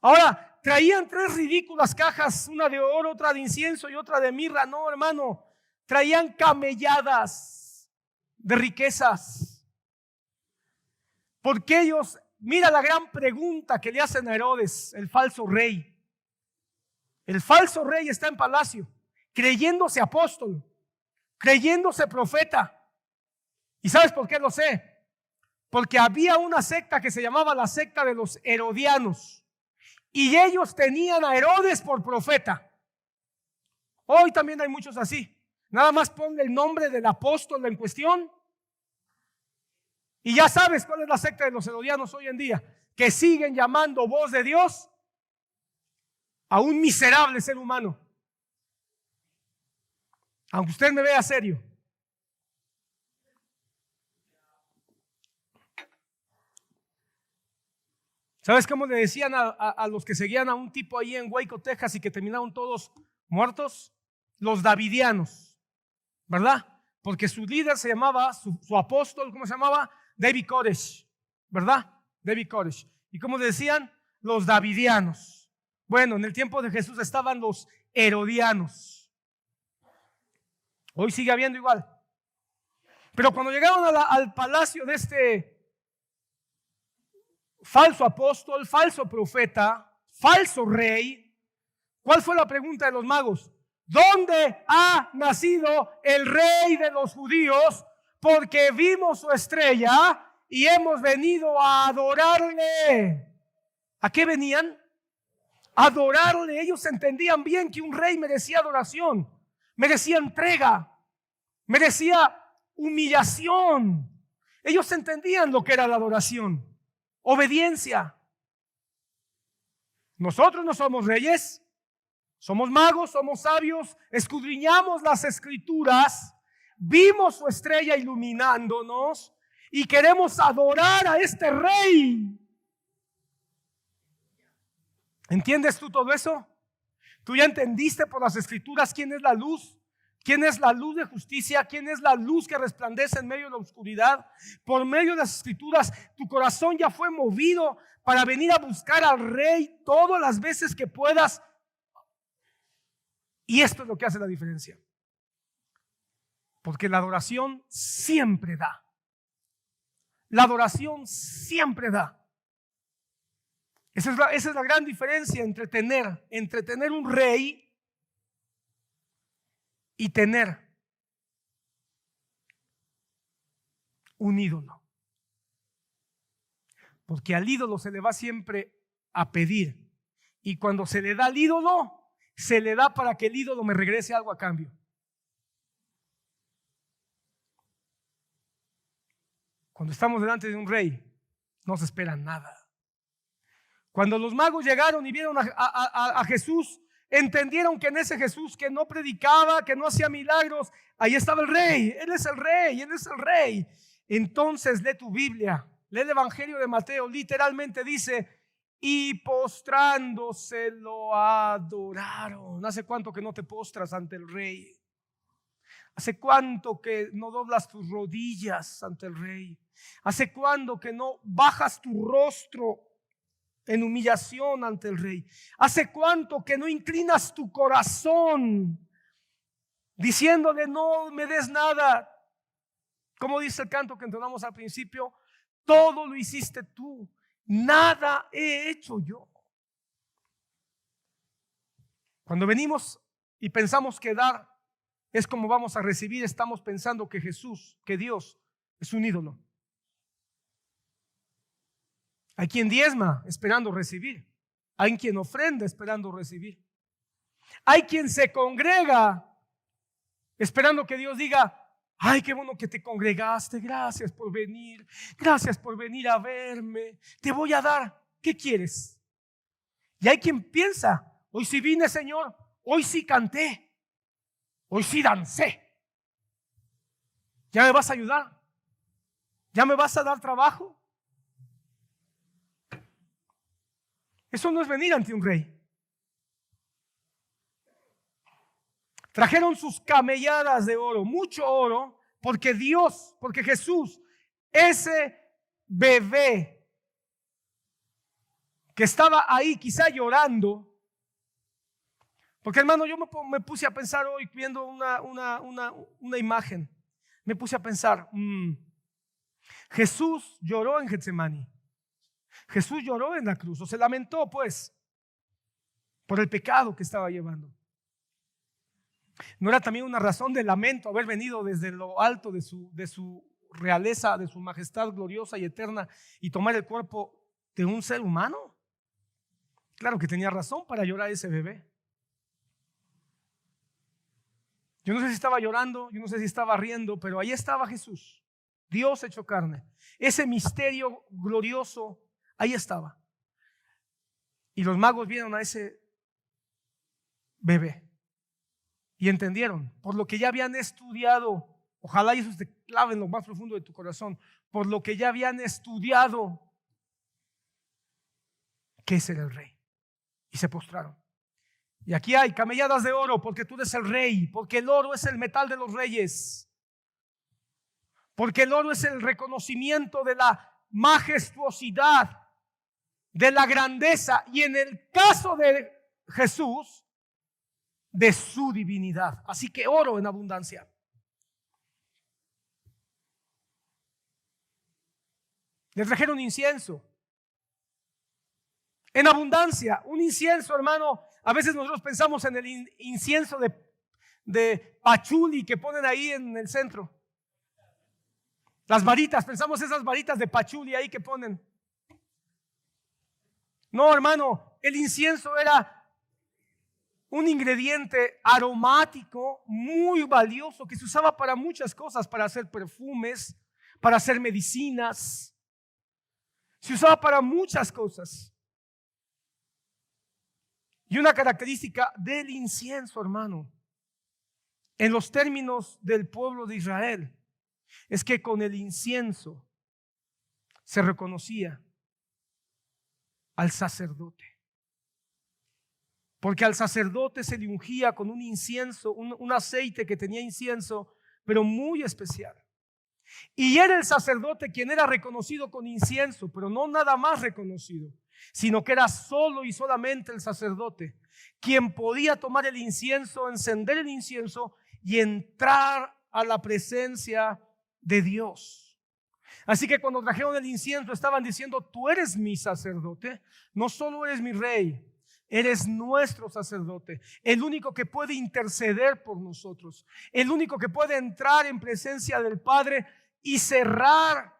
Speaker 1: Ahora, traían 3 ridículas cajas, una de oro, otra de incienso y otra de mirra. No, hermano, traían camelladas de riquezas. Porque ellos, mira la gran pregunta que le hacen a Herodes, el falso rey. El falso rey está en palacio, creyéndose apóstol, creyéndose profeta. ¿Y sabes por qué lo sé? Porque había una secta que se llamaba la secta de los herodianos. Y ellos tenían a Herodes por profeta. Hoy también hay muchos así. Nada más ponle el nombre del apóstol en cuestión y ya sabes cuál es la secta de los herodianos hoy en día, que siguen llamando voz de Dios a un miserable ser humano. Aunque usted me vea serio. ¿Sabes cómo le decían a los que seguían a un tipo ahí en Waco, Texas, y que terminaron todos muertos? Los davidianos, ¿verdad? Porque su líder se llamaba, su apóstol, ¿cómo se llamaba? David Koresh, ¿verdad? David Koresh. ¿Y cómo le decían? Los davidianos. Bueno, en el tiempo de Jesús estaban los herodianos. Hoy sigue habiendo igual. Pero cuando llegaron al palacio de este falso apóstol, falso profeta, falso rey, ¿cuál fue la pregunta de los magos? ¿Dónde ha nacido el rey de los judíos? Porque vimos su estrella y hemos venido a adorarle. ¿A qué venían? A adorarle. Ellos entendían bien que un rey merecía adoración, merecía entrega, merecía humillación. Ellos entendían lo que era la adoración. Obediencia. Nosotros no somos reyes, somos magos, somos sabios, escudriñamos las escrituras, vimos su estrella iluminándonos y queremos adorar a este rey. ¿Entiendes tú todo eso? ¿Tú ya entendiste por las escrituras quién es la luz? ¿Quién es la luz de justicia? ¿Quién es la luz que resplandece en medio de la oscuridad? Por medio de las escrituras, tu corazón ya fue movido para venir a buscar al Rey todas las veces que puedas. Y esto es lo que hace la diferencia. Porque la adoración siempre da. La adoración siempre da. Esa es la gran diferencia entre tener un rey y tener un ídolo. Porque al ídolo se le va siempre a pedir. Y cuando se le da al ídolo, se le da para que el ídolo me regrese algo a cambio. Cuando estamos delante de un rey, no se espera nada. Cuando los magos llegaron y vieron a Jesús, entendieron que en ese Jesús que no predicaba, que no hacía milagros, ahí estaba el rey. Él es el rey, él es el rey. Entonces lee tu Biblia, lee el Evangelio de Mateo, literalmente dice, y postrándose lo adoraron. ¿Hace cuánto que no te postras ante el rey? ¿Hace cuánto que no doblas tus rodillas ante el rey? ¿Hace cuánto que no bajas tu rostro en humillación ante el rey? ¿Hace cuánto que no inclinas tu corazón diciéndole no me des nada? Como dice el canto que entonamos al principio, todo lo hiciste tú, nada he hecho yo. Cuando venimos y pensamos que dar es como vamos a recibir, estamos pensando que Jesús, que Dios es un ídolo. Hay quien diezma esperando recibir. Hay quien ofrenda esperando recibir. Hay quien se congrega esperando que Dios diga, ay, qué bueno que te congregaste, gracias por venir a verme, te voy a dar, ¿qué quieres? Y hay quien piensa, hoy sí vine, Señor, hoy sí canté, hoy sí dancé. ¿Ya me vas a ayudar? ¿Ya me vas a dar trabajo? Eso no es venir ante un rey. Trajeron sus camelladas de oro, mucho oro, porque Jesús, ese bebé que estaba ahí quizá llorando, Porque hermano, yo me puse a pensar hoy viendo una imagen. Me puse a pensar, Jesús lloró en Getsemaní. Jesús lloró en la cruz, o se lamentó pues por el pecado que estaba llevando. ¿No era también una razón de lamento haber venido desde lo alto de su realeza, de su majestad gloriosa y eterna, y tomar el cuerpo de un ser humano? Claro que tenía razón para llorar ese bebé. Yo no sé si estaba llorando, yo no sé si estaba riendo, pero ahí estaba Jesús, Dios hecho carne. Ese misterio glorioso, ahí estaba. Y los magos vieron a ese bebé y entendieron, por lo que ya habían estudiado, ojalá eso te clave en lo más profundo de tu corazón, por lo que ya habían estudiado, que ese era el rey. Y se postraron. Y aquí hay camelladas de oro porque tú eres el rey, porque el oro es el metal de los reyes, porque el oro es el reconocimiento de la majestuosidad, de la grandeza, y en el caso de Jesús, de su divinidad. Así que oro en abundancia. Le trajeron incienso en abundancia. Un incienso, hermano, a veces nosotros pensamos en el incienso de pachuli que ponen ahí en el centro. Las varitas, pensamos esas varitas de pachuli ahí que ponen. No, hermano, el incienso era un ingrediente aromático muy valioso que se usaba para muchas cosas, para hacer perfumes, para hacer medicinas. Se usaba para muchas cosas. Y una característica del incienso, hermano, en los términos del pueblo de Israel, es que con el incienso se reconocía al sacerdote. Porque al sacerdote se le ungía con un incienso, un aceite que tenía incienso, pero muy especial. Y era el sacerdote quien era reconocido con incienso, pero no nada más reconocido, sino que era solo y solamente el sacerdote quien podía tomar el incienso, encender el incienso y entrar a la presencia de Dios. Así que cuando trajeron el incienso estaban diciendo: tú eres mi sacerdote, no solo eres mi rey, eres nuestro sacerdote, el único que puede interceder por nosotros, el único que puede entrar en presencia del Padre y cerrar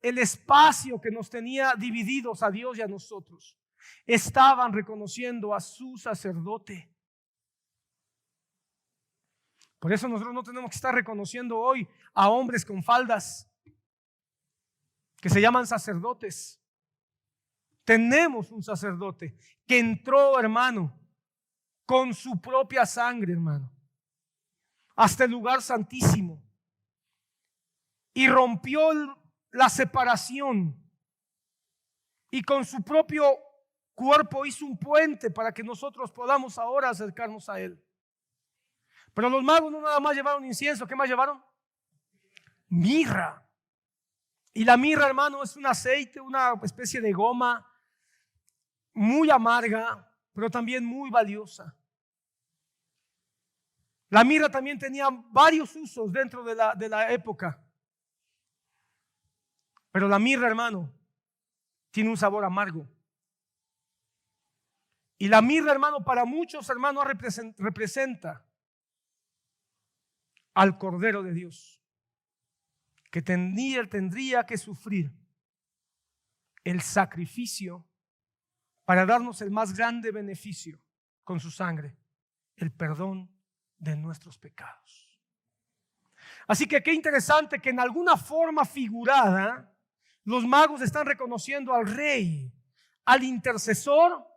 Speaker 1: el espacio que nos tenía divididos a Dios y a nosotros. Estaban reconociendo a su sacerdote. Por eso nosotros no tenemos que estar reconociendo hoy a hombres con faldas que se llaman sacerdotes. Tenemos un sacerdote que entró, hermano, con su propia sangre, hermano, hasta el lugar santísimo y rompió la separación, y con su propio cuerpo hizo un puente para que nosotros podamos ahora acercarnos a Él. Pero los magos no nada más llevaron incienso. ¿Qué más llevaron? Mirra. Y la mirra, hermano, es un aceite, una especie de goma muy amarga, pero también muy valiosa. La mirra también tenía varios usos dentro de la época. Pero la mirra, hermano, tiene un sabor amargo. Y la mirra, hermano, para muchos, hermano, representa al Cordero de Dios, que tendría que sufrir el sacrificio para darnos el más grande beneficio con su sangre, el perdón de nuestros pecados. Así que qué interesante que en alguna forma figurada los magos están reconociendo al Rey, al intercesor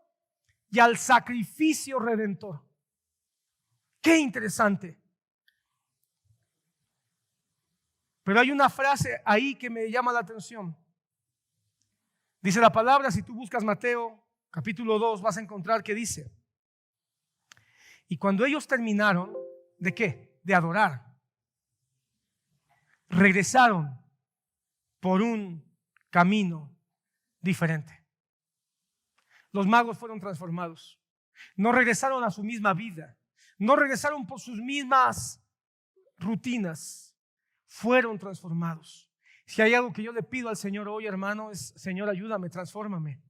Speaker 1: y al sacrificio redentor. Qué interesante. Pero hay una frase ahí que me llama la atención. Dice la palabra, si tú buscas Mateo capítulo 2, vas a encontrar que dice: y cuando ellos terminaron, ¿de qué? De adorar, regresaron por un camino diferente. Los magos fueron transformados. No regresaron a su misma vida. No regresaron por sus mismas rutinas. Fueron transformados. Si hay algo que yo le pido al Señor hoy, hermano, es: Señor, ayúdame, transfórmame.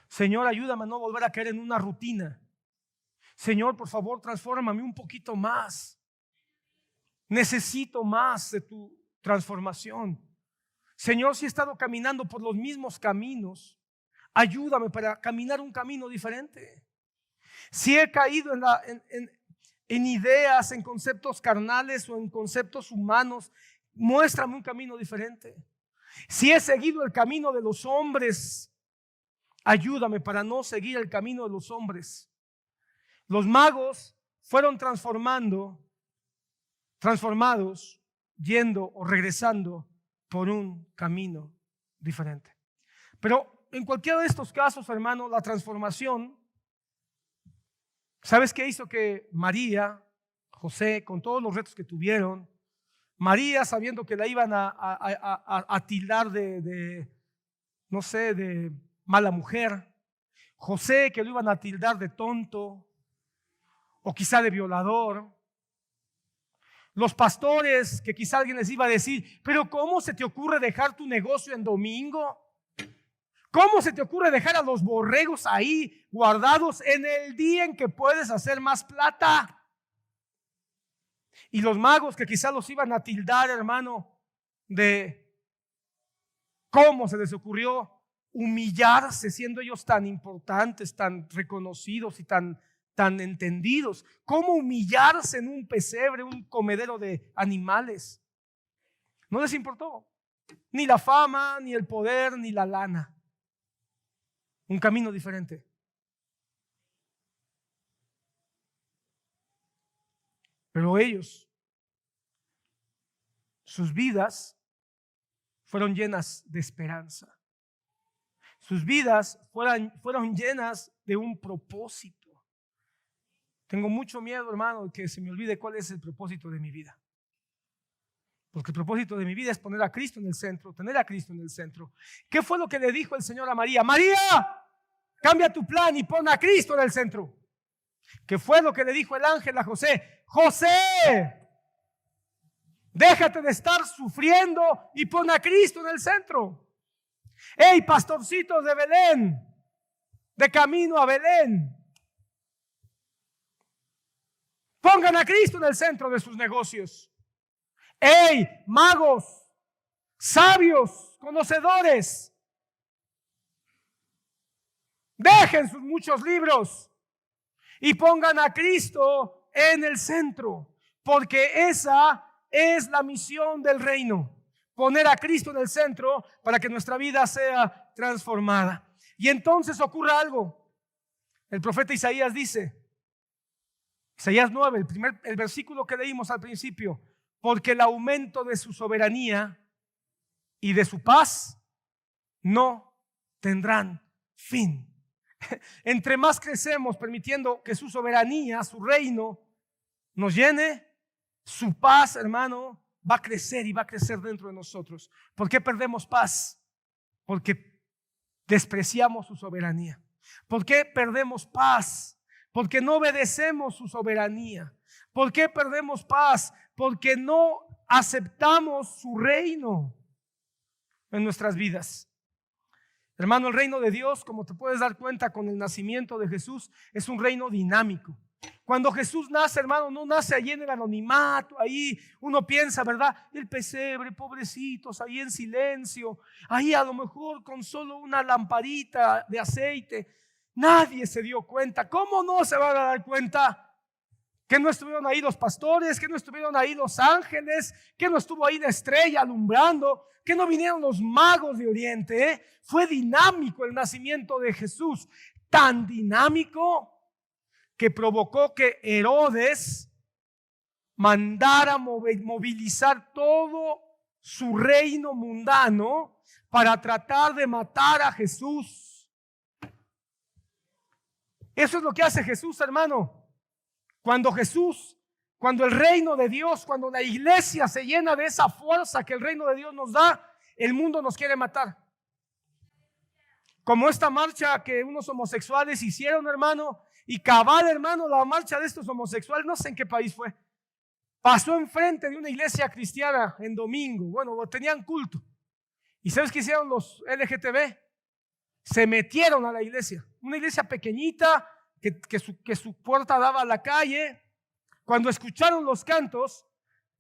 Speaker 1: Señor, ayúdame a no volver a caer en una rutina. Señor, por favor, transfórmame un poquito más. Necesito más de tu transformación. Señor, si he estado caminando por los mismos caminos, ayúdame para caminar un camino diferente. Si he caído en ideas, en conceptos carnales o en conceptos humanos, muéstrame un camino diferente. Si he seguido el camino de los hombres, ayúdame para no seguir el camino de los hombres. Los magos fueron transformados, yendo o regresando por un camino diferente. Pero en cualquiera de estos casos, hermano, la transformación, ¿sabes qué hizo que María, José, con todos los retos que tuvieron, María, sabiendo que la iban a tildar de mala mujer, José, que lo iban a tildar de tonto o quizá de violador, los pastores, que quizá alguien les iba a decir: pero ¿cómo se te ocurre dejar tu negocio en domingo? ¿Cómo se te ocurre dejar a los borregos ahí guardados en el día en que puedes hacer más plata? Y los magos, que quizá los iban a tildar, hermano, de cómo se les ocurrió humillarse siendo ellos tan importantes, tan reconocidos y tan entendidos. ¿Cómo humillarse en un pesebre, un comedero de animales? No les importó ni la fama, ni el poder, ni la lana. Un camino diferente. Pero ellos, sus vidas fueron llenas de esperanza. Sus vidas fueron llenas de un propósito. Tengo mucho miedo, hermano, de que se me olvide cuál es el propósito de mi vida. Porque el propósito de mi vida es poner a Cristo en el centro, tener a Cristo en el centro. ¿Qué fue lo que le dijo el Señor a María? María, cambia tu plan y pon a Cristo en el centro. ¿Qué fue lo que le dijo el ángel a José? José, déjate de estar sufriendo y pon a Cristo en el centro. Hey, pastorcitos de Belén, de camino a Belén, pongan a Cristo en el centro de sus negocios. Hey, magos, sabios, conocedores, dejen sus muchos libros y pongan a Cristo en el centro, porque esa es la misión del reino. Poner a Cristo en el centro para que nuestra vida sea transformada. Y entonces ocurre algo. El profeta Isaías dice, Isaías 9, el versículo que leímos al principio: porque el aumento de su soberanía y de su paz no tendrán fin. Entre más crecemos permitiendo que su soberanía, su reino nos llene, su paz, hermano, va a crecer y va a crecer dentro de nosotros. ¿Por qué perdemos paz? Porque despreciamos su soberanía. ¿Por qué perdemos paz? Porque no obedecemos su soberanía. ¿Por qué perdemos paz? Porque no aceptamos su reino en nuestras vidas. Hermano, el reino de Dios, como te puedes dar cuenta con el nacimiento de Jesús, es un reino dinámico. Cuando Jesús nace, hermano, no nace allí en el anonimato, ahí uno piensa, ¿verdad? El pesebre, pobrecitos, ahí en silencio, ahí a lo mejor con solo una lamparita de aceite. Nadie se dio cuenta. ¿Cómo no se van a dar cuenta? Que no estuvieron ahí los pastores, que no estuvieron ahí los ángeles, que no estuvo ahí la estrella alumbrando, que no vinieron los magos de Oriente, ¿eh? Fue dinámico el nacimiento de Jesús, tan dinámico que provocó que Herodes mandara movilizar todo su reino mundano para tratar de matar a Jesús. Eso es lo que hace Jesús, hermano. Cuando el reino de Dios, cuando la iglesia se llena de esa fuerza que el reino de Dios nos da, el mundo nos quiere matar. Como esta marcha que unos homosexuales hicieron, hermano, Y cabal, hermano, la marcha de estos homosexuales, no sé en qué país fue, pasó enfrente de una iglesia cristiana en domingo. Bueno, tenían culto. ¿Y sabes qué hicieron los LGTB? Se metieron a la iglesia. Una iglesia pequeñita que su puerta daba a la calle. Cuando escucharon los cantos,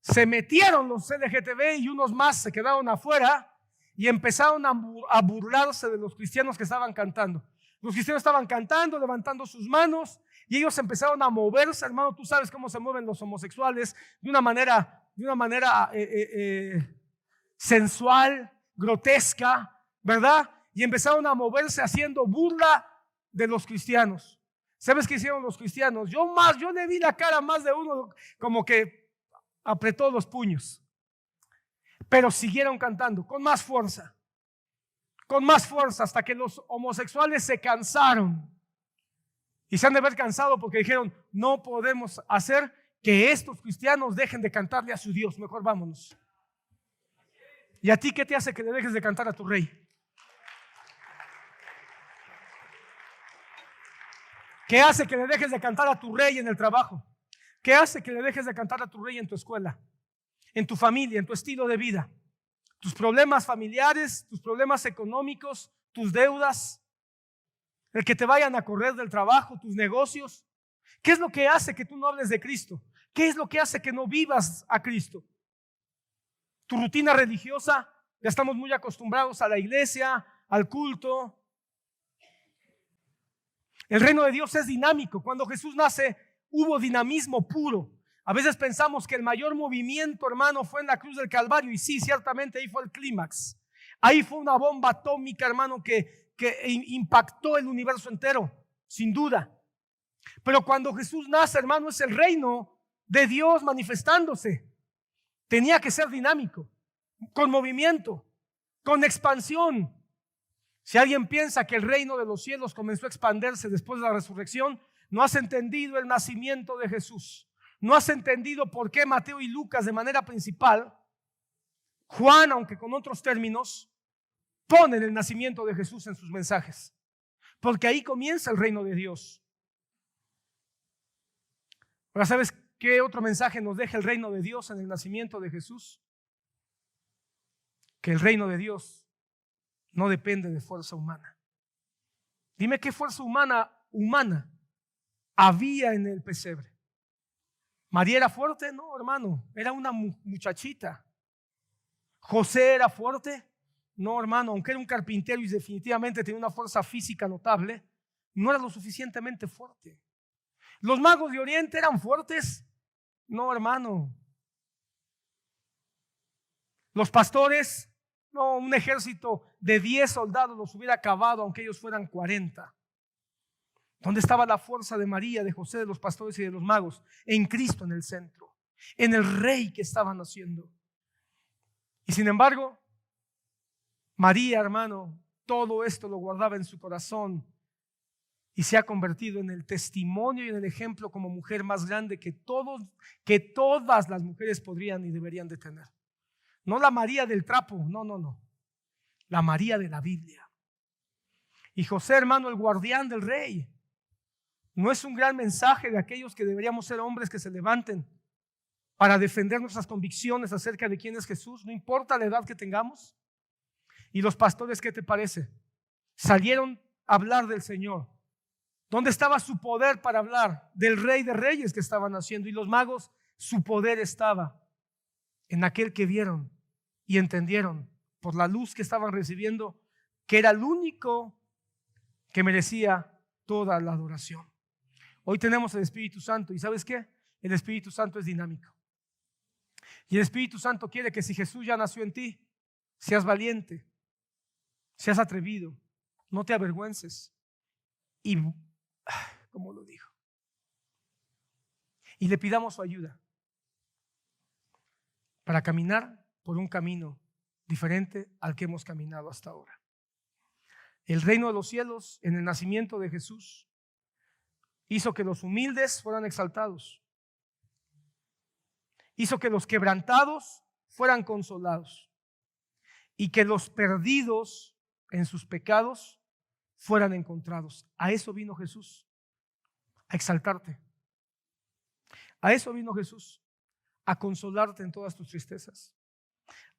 Speaker 1: se metieron los LGTB y unos más se quedaron afuera y empezaron a burlarse de los cristianos que estaban cantando. Los cristianos estaban cantando, levantando sus manos y ellos empezaron a moverse. Hermano, tú sabes cómo se mueven los homosexuales de una manera sensual, grotesca, ¿verdad? Y empezaron a moverse haciendo burla de los cristianos. ¿Sabes qué hicieron los cristianos? Yo le vi la cara a más de uno, como que apretó los puños. Pero siguieron cantando con más fuerza, hasta que los homosexuales se cansaron. Y se han de haber cansado porque dijeron, no podemos hacer que estos cristianos dejen de cantarle a su Dios, mejor vámonos. ¿Y a ti qué te hace que le dejes de cantar a tu rey? ¿Qué hace que le dejes de cantar a tu rey en el trabajo? ¿Qué hace que le dejes de cantar a tu rey en tu escuela, en tu familia, en tu estilo de vida? Tus problemas familiares, tus problemas económicos, tus deudas, el que te vayan a correr del trabajo, tus negocios. ¿Qué es lo que hace que tú no hables de Cristo? ¿Qué es lo que hace que no vivas a Cristo? Tu rutina religiosa, ya estamos muy acostumbrados a la iglesia, al culto. El reino de Dios es dinámico. Cuando Jesús nace, hubo dinamismo puro. A veces pensamos que el mayor movimiento, hermano, fue en la cruz del Calvario. Y sí, ciertamente ahí fue el clímax. Ahí fue una bomba atómica, hermano, que impactó el universo entero, sin duda. Pero cuando Jesús nace, hermano, es el reino de Dios manifestándose. Tenía que ser dinámico, con movimiento, con expansión. Si alguien piensa que el reino de los cielos comenzó a expandirse después de la resurrección, no has entendido el nacimiento de Jesús. No has entendido por qué Mateo y Lucas de manera principal, Juan, aunque con otros términos, ponen el nacimiento de Jesús en sus mensajes. Porque ahí comienza el reino de Dios. Ahora, ¿sabes qué otro mensaje nos deja el reino de Dios en el nacimiento de Jesús? Que el reino de Dios no depende de fuerza humana. Dime qué fuerza humana había en el pesebre. ¿María era fuerte? No, hermano, era una muchachita. ¿José era fuerte? No, hermano, aunque era un carpintero y definitivamente tenía una fuerza física notable, no era lo suficientemente fuerte. ¿Los magos de Oriente eran fuertes? No, hermano. ¿Los pastores? No, un ejército de 10 soldados los hubiera acabado aunque ellos fueran 40. ¿Dónde estaba la fuerza de María, de José, de los pastores y de los magos? En Cristo en el centro, en el rey que estaba naciendo. Y sin embargo, María, hermano, todo esto lo guardaba en su corazón y se ha convertido en el testimonio y en el ejemplo como mujer más grande que todas las mujeres podrían y deberían de tener. No la María del trapo, no. La María de la Biblia. Y José, hermano, el guardián del rey. ¿No es un gran mensaje de aquellos que deberíamos ser hombres que se levanten para defender nuestras convicciones acerca de quién es Jesús? No importa la edad que tengamos. ¿Y los pastores qué te parece? Salieron a hablar del Señor. ¿Dónde estaba su poder para hablar del Rey de Reyes que estaban haciendo? Y los magos, su poder estaba en aquel que vieron y entendieron por la luz que estaban recibiendo que era el único que merecía toda la adoración. Hoy tenemos el Espíritu Santo y ¿sabes qué? El Espíritu Santo es dinámico. Y el Espíritu Santo quiere que si Jesús ya nació en ti, seas valiente, seas atrevido, no te avergüences y, ¿cómo lo digo? Y le pidamos su ayuda para caminar por un camino diferente al que hemos caminado hasta ahora. El reino de los cielos en el nacimiento de Jesús hizo que los humildes fueran exaltados, hizo que los quebrantados fueran consolados y que los perdidos en sus pecados fueran encontrados. A eso vino Jesús, a exaltarte. A eso vino Jesús, a consolarte en todas tus tristezas.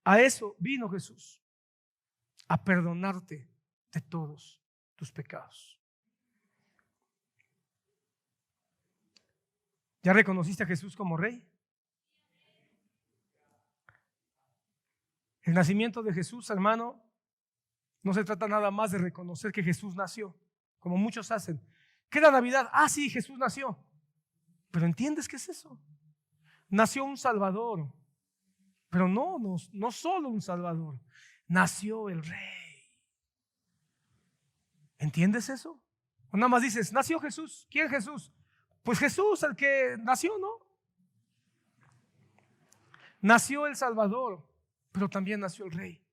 Speaker 1: A eso vino Jesús, a perdonarte de todos tus pecados. ¿Ya reconociste a Jesús como Rey? El nacimiento de Jesús, hermano, no se trata nada más de reconocer que Jesús nació, como muchos hacen. ¿Qué es la Navidad? Ah, sí, Jesús nació. Pero ¿entiendes qué es eso? Nació un Salvador. Pero no solo un Salvador. Nació el Rey. ¿Entiendes eso? O nada más dices, nació Jesús. ¿Quién es Jesús? Pues Jesús, el que nació, ¿no? Nació el Salvador, pero también nació el Rey.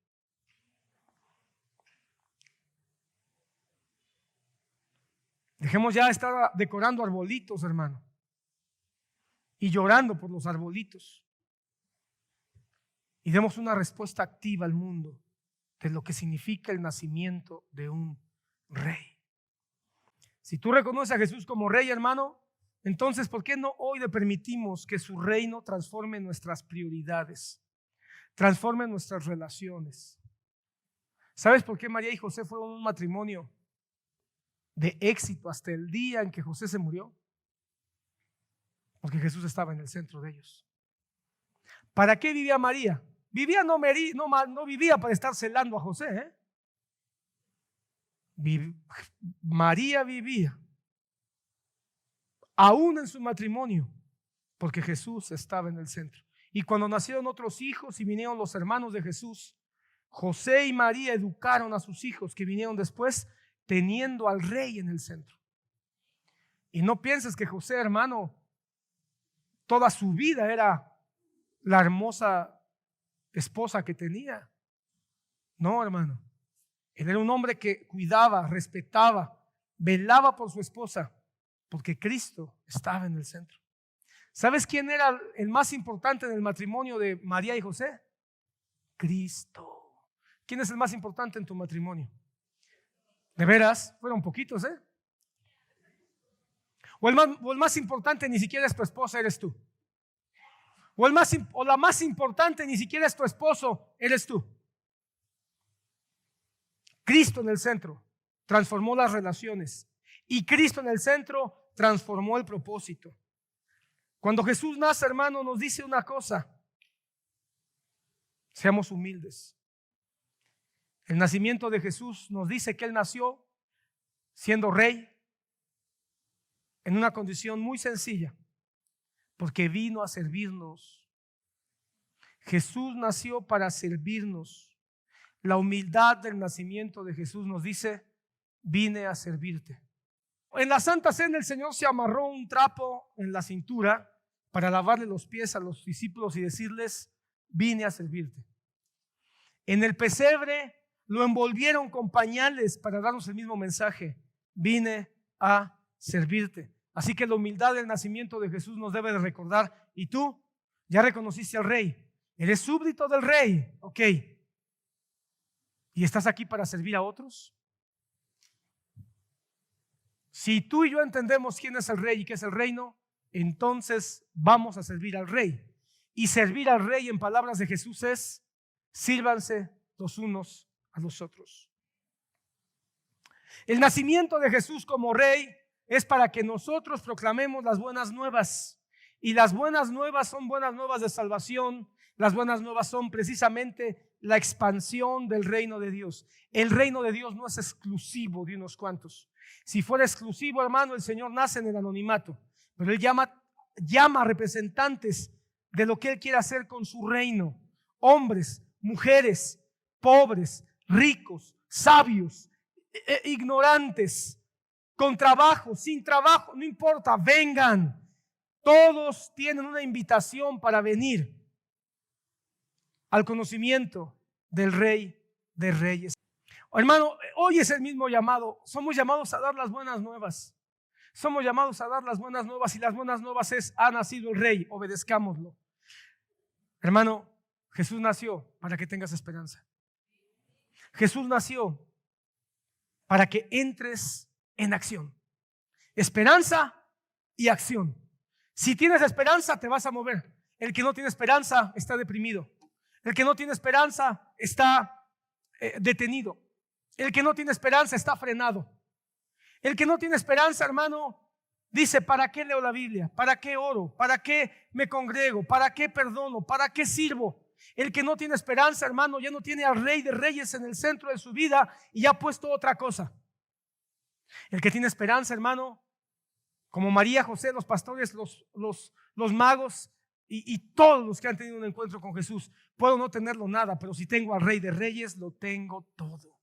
Speaker 1: Dejemos ya de estar decorando arbolitos, hermano, y llorando por los arbolitos. Y demos una respuesta activa al mundo de lo que significa el nacimiento de un Rey. Si tú reconoces a Jesús como Rey, hermano, entonces, ¿por qué no hoy le permitimos que su reino transforme nuestras prioridades, transforme nuestras relaciones? ¿Sabes por qué María y José fueron un matrimonio de éxito hasta el día en que José se murió? Porque Jesús estaba en el centro de ellos. ¿Para qué vivía María? No vivía para estar celando a José, María vivía aún en su matrimonio porque Jesús estaba en el centro. Y cuando nacieron otros hijos y vinieron los hermanos de Jesús, José y María educaron a sus hijos que vinieron después, teniendo al Rey en el centro. Y no pienses que José, hermano, toda su vida era la hermosa esposa que tenía. No, hermano. Él era un hombre que cuidaba, respetaba, velaba por su esposa, porque Cristo estaba en el centro. ¿Sabes quién era el más importante en el matrimonio de María y José? Cristo. ¿Quién es el más importante en tu matrimonio? ¿De veras? Fueron poquitos, ¿eh? O el más importante ni siquiera es tu esposa, eres tú. O la más importante ni siquiera es tu esposo, eres tú. Cristo en el centro transformó las relaciones. Y Cristo en el centro transformó el propósito. Cuando Jesús nace, hermano, nos dice una cosa: seamos humildes. El nacimiento de Jesús nos dice que Él nació siendo Rey en una condición muy sencilla, porque vino a servirnos. Jesús nació para servirnos. La humildad del nacimiento de Jesús nos dice: vine a servirte. En la Santa Cena el Señor se amarró un trapo en la cintura para lavarle los pies a los discípulos y decirles: vine a servirte. En el pesebre lo envolvieron con pañales para darnos el mismo mensaje: vine a servirte. Así que la humildad del nacimiento de Jesús nos debe de recordar: y tú ya reconociste al Rey, eres súbdito del Rey, ok, ¿y estás aquí para servir a otros? Si tú y yo entendemos quién es el Rey y qué es el reino, entonces vamos a servir al Rey. Y servir al Rey, en palabras de Jesús, es: sírvanse los unos a los otros. El nacimiento de Jesús como Rey es para que nosotros proclamemos las buenas nuevas. Y las buenas nuevas son buenas nuevas de salvación. Las buenas nuevas son precisamente la expansión del reino de Dios. El reino de Dios no es exclusivo de unos cuantos. Si fuera exclusivo, hermano, el Señor nace en el anonimato, pero Él llama a representantes de lo que Él quiere hacer con su reino: hombres, mujeres, pobres, ricos, sabios, ignorantes, con trabajo, sin trabajo, no importa, vengan. Todos tienen una invitación para venir al conocimiento del Rey de Reyes. Hermano, hoy es el mismo llamado. Somos llamados a dar las buenas nuevas. Somos llamados a dar las buenas nuevas, y las buenas nuevas es: ha nacido el Rey, obedezcámoslo. Hermano, Jesús nació para que tengas esperanza. Jesús nació para que entres en acción. Esperanza y acción. Si tienes esperanza, te vas a mover. El que no tiene esperanza está deprimido. El que no tiene esperanza está detenido. El que no tiene esperanza está frenado. El que no tiene esperanza, hermano, dice: ¿para qué leo la Biblia? ¿Para qué oro? ¿Para qué me congrego? ¿Para qué perdono? ¿Para qué sirvo? El que no tiene esperanza, hermano, ya no tiene al Rey de Reyes en el centro de su vida y ya ha puesto otra cosa. El que tiene esperanza, hermano, como María, José, los pastores, los magos y todos los que han tenido un encuentro con Jesús, puedo no tenerlo nada, pero si tengo al Rey de Reyes, lo tengo todo.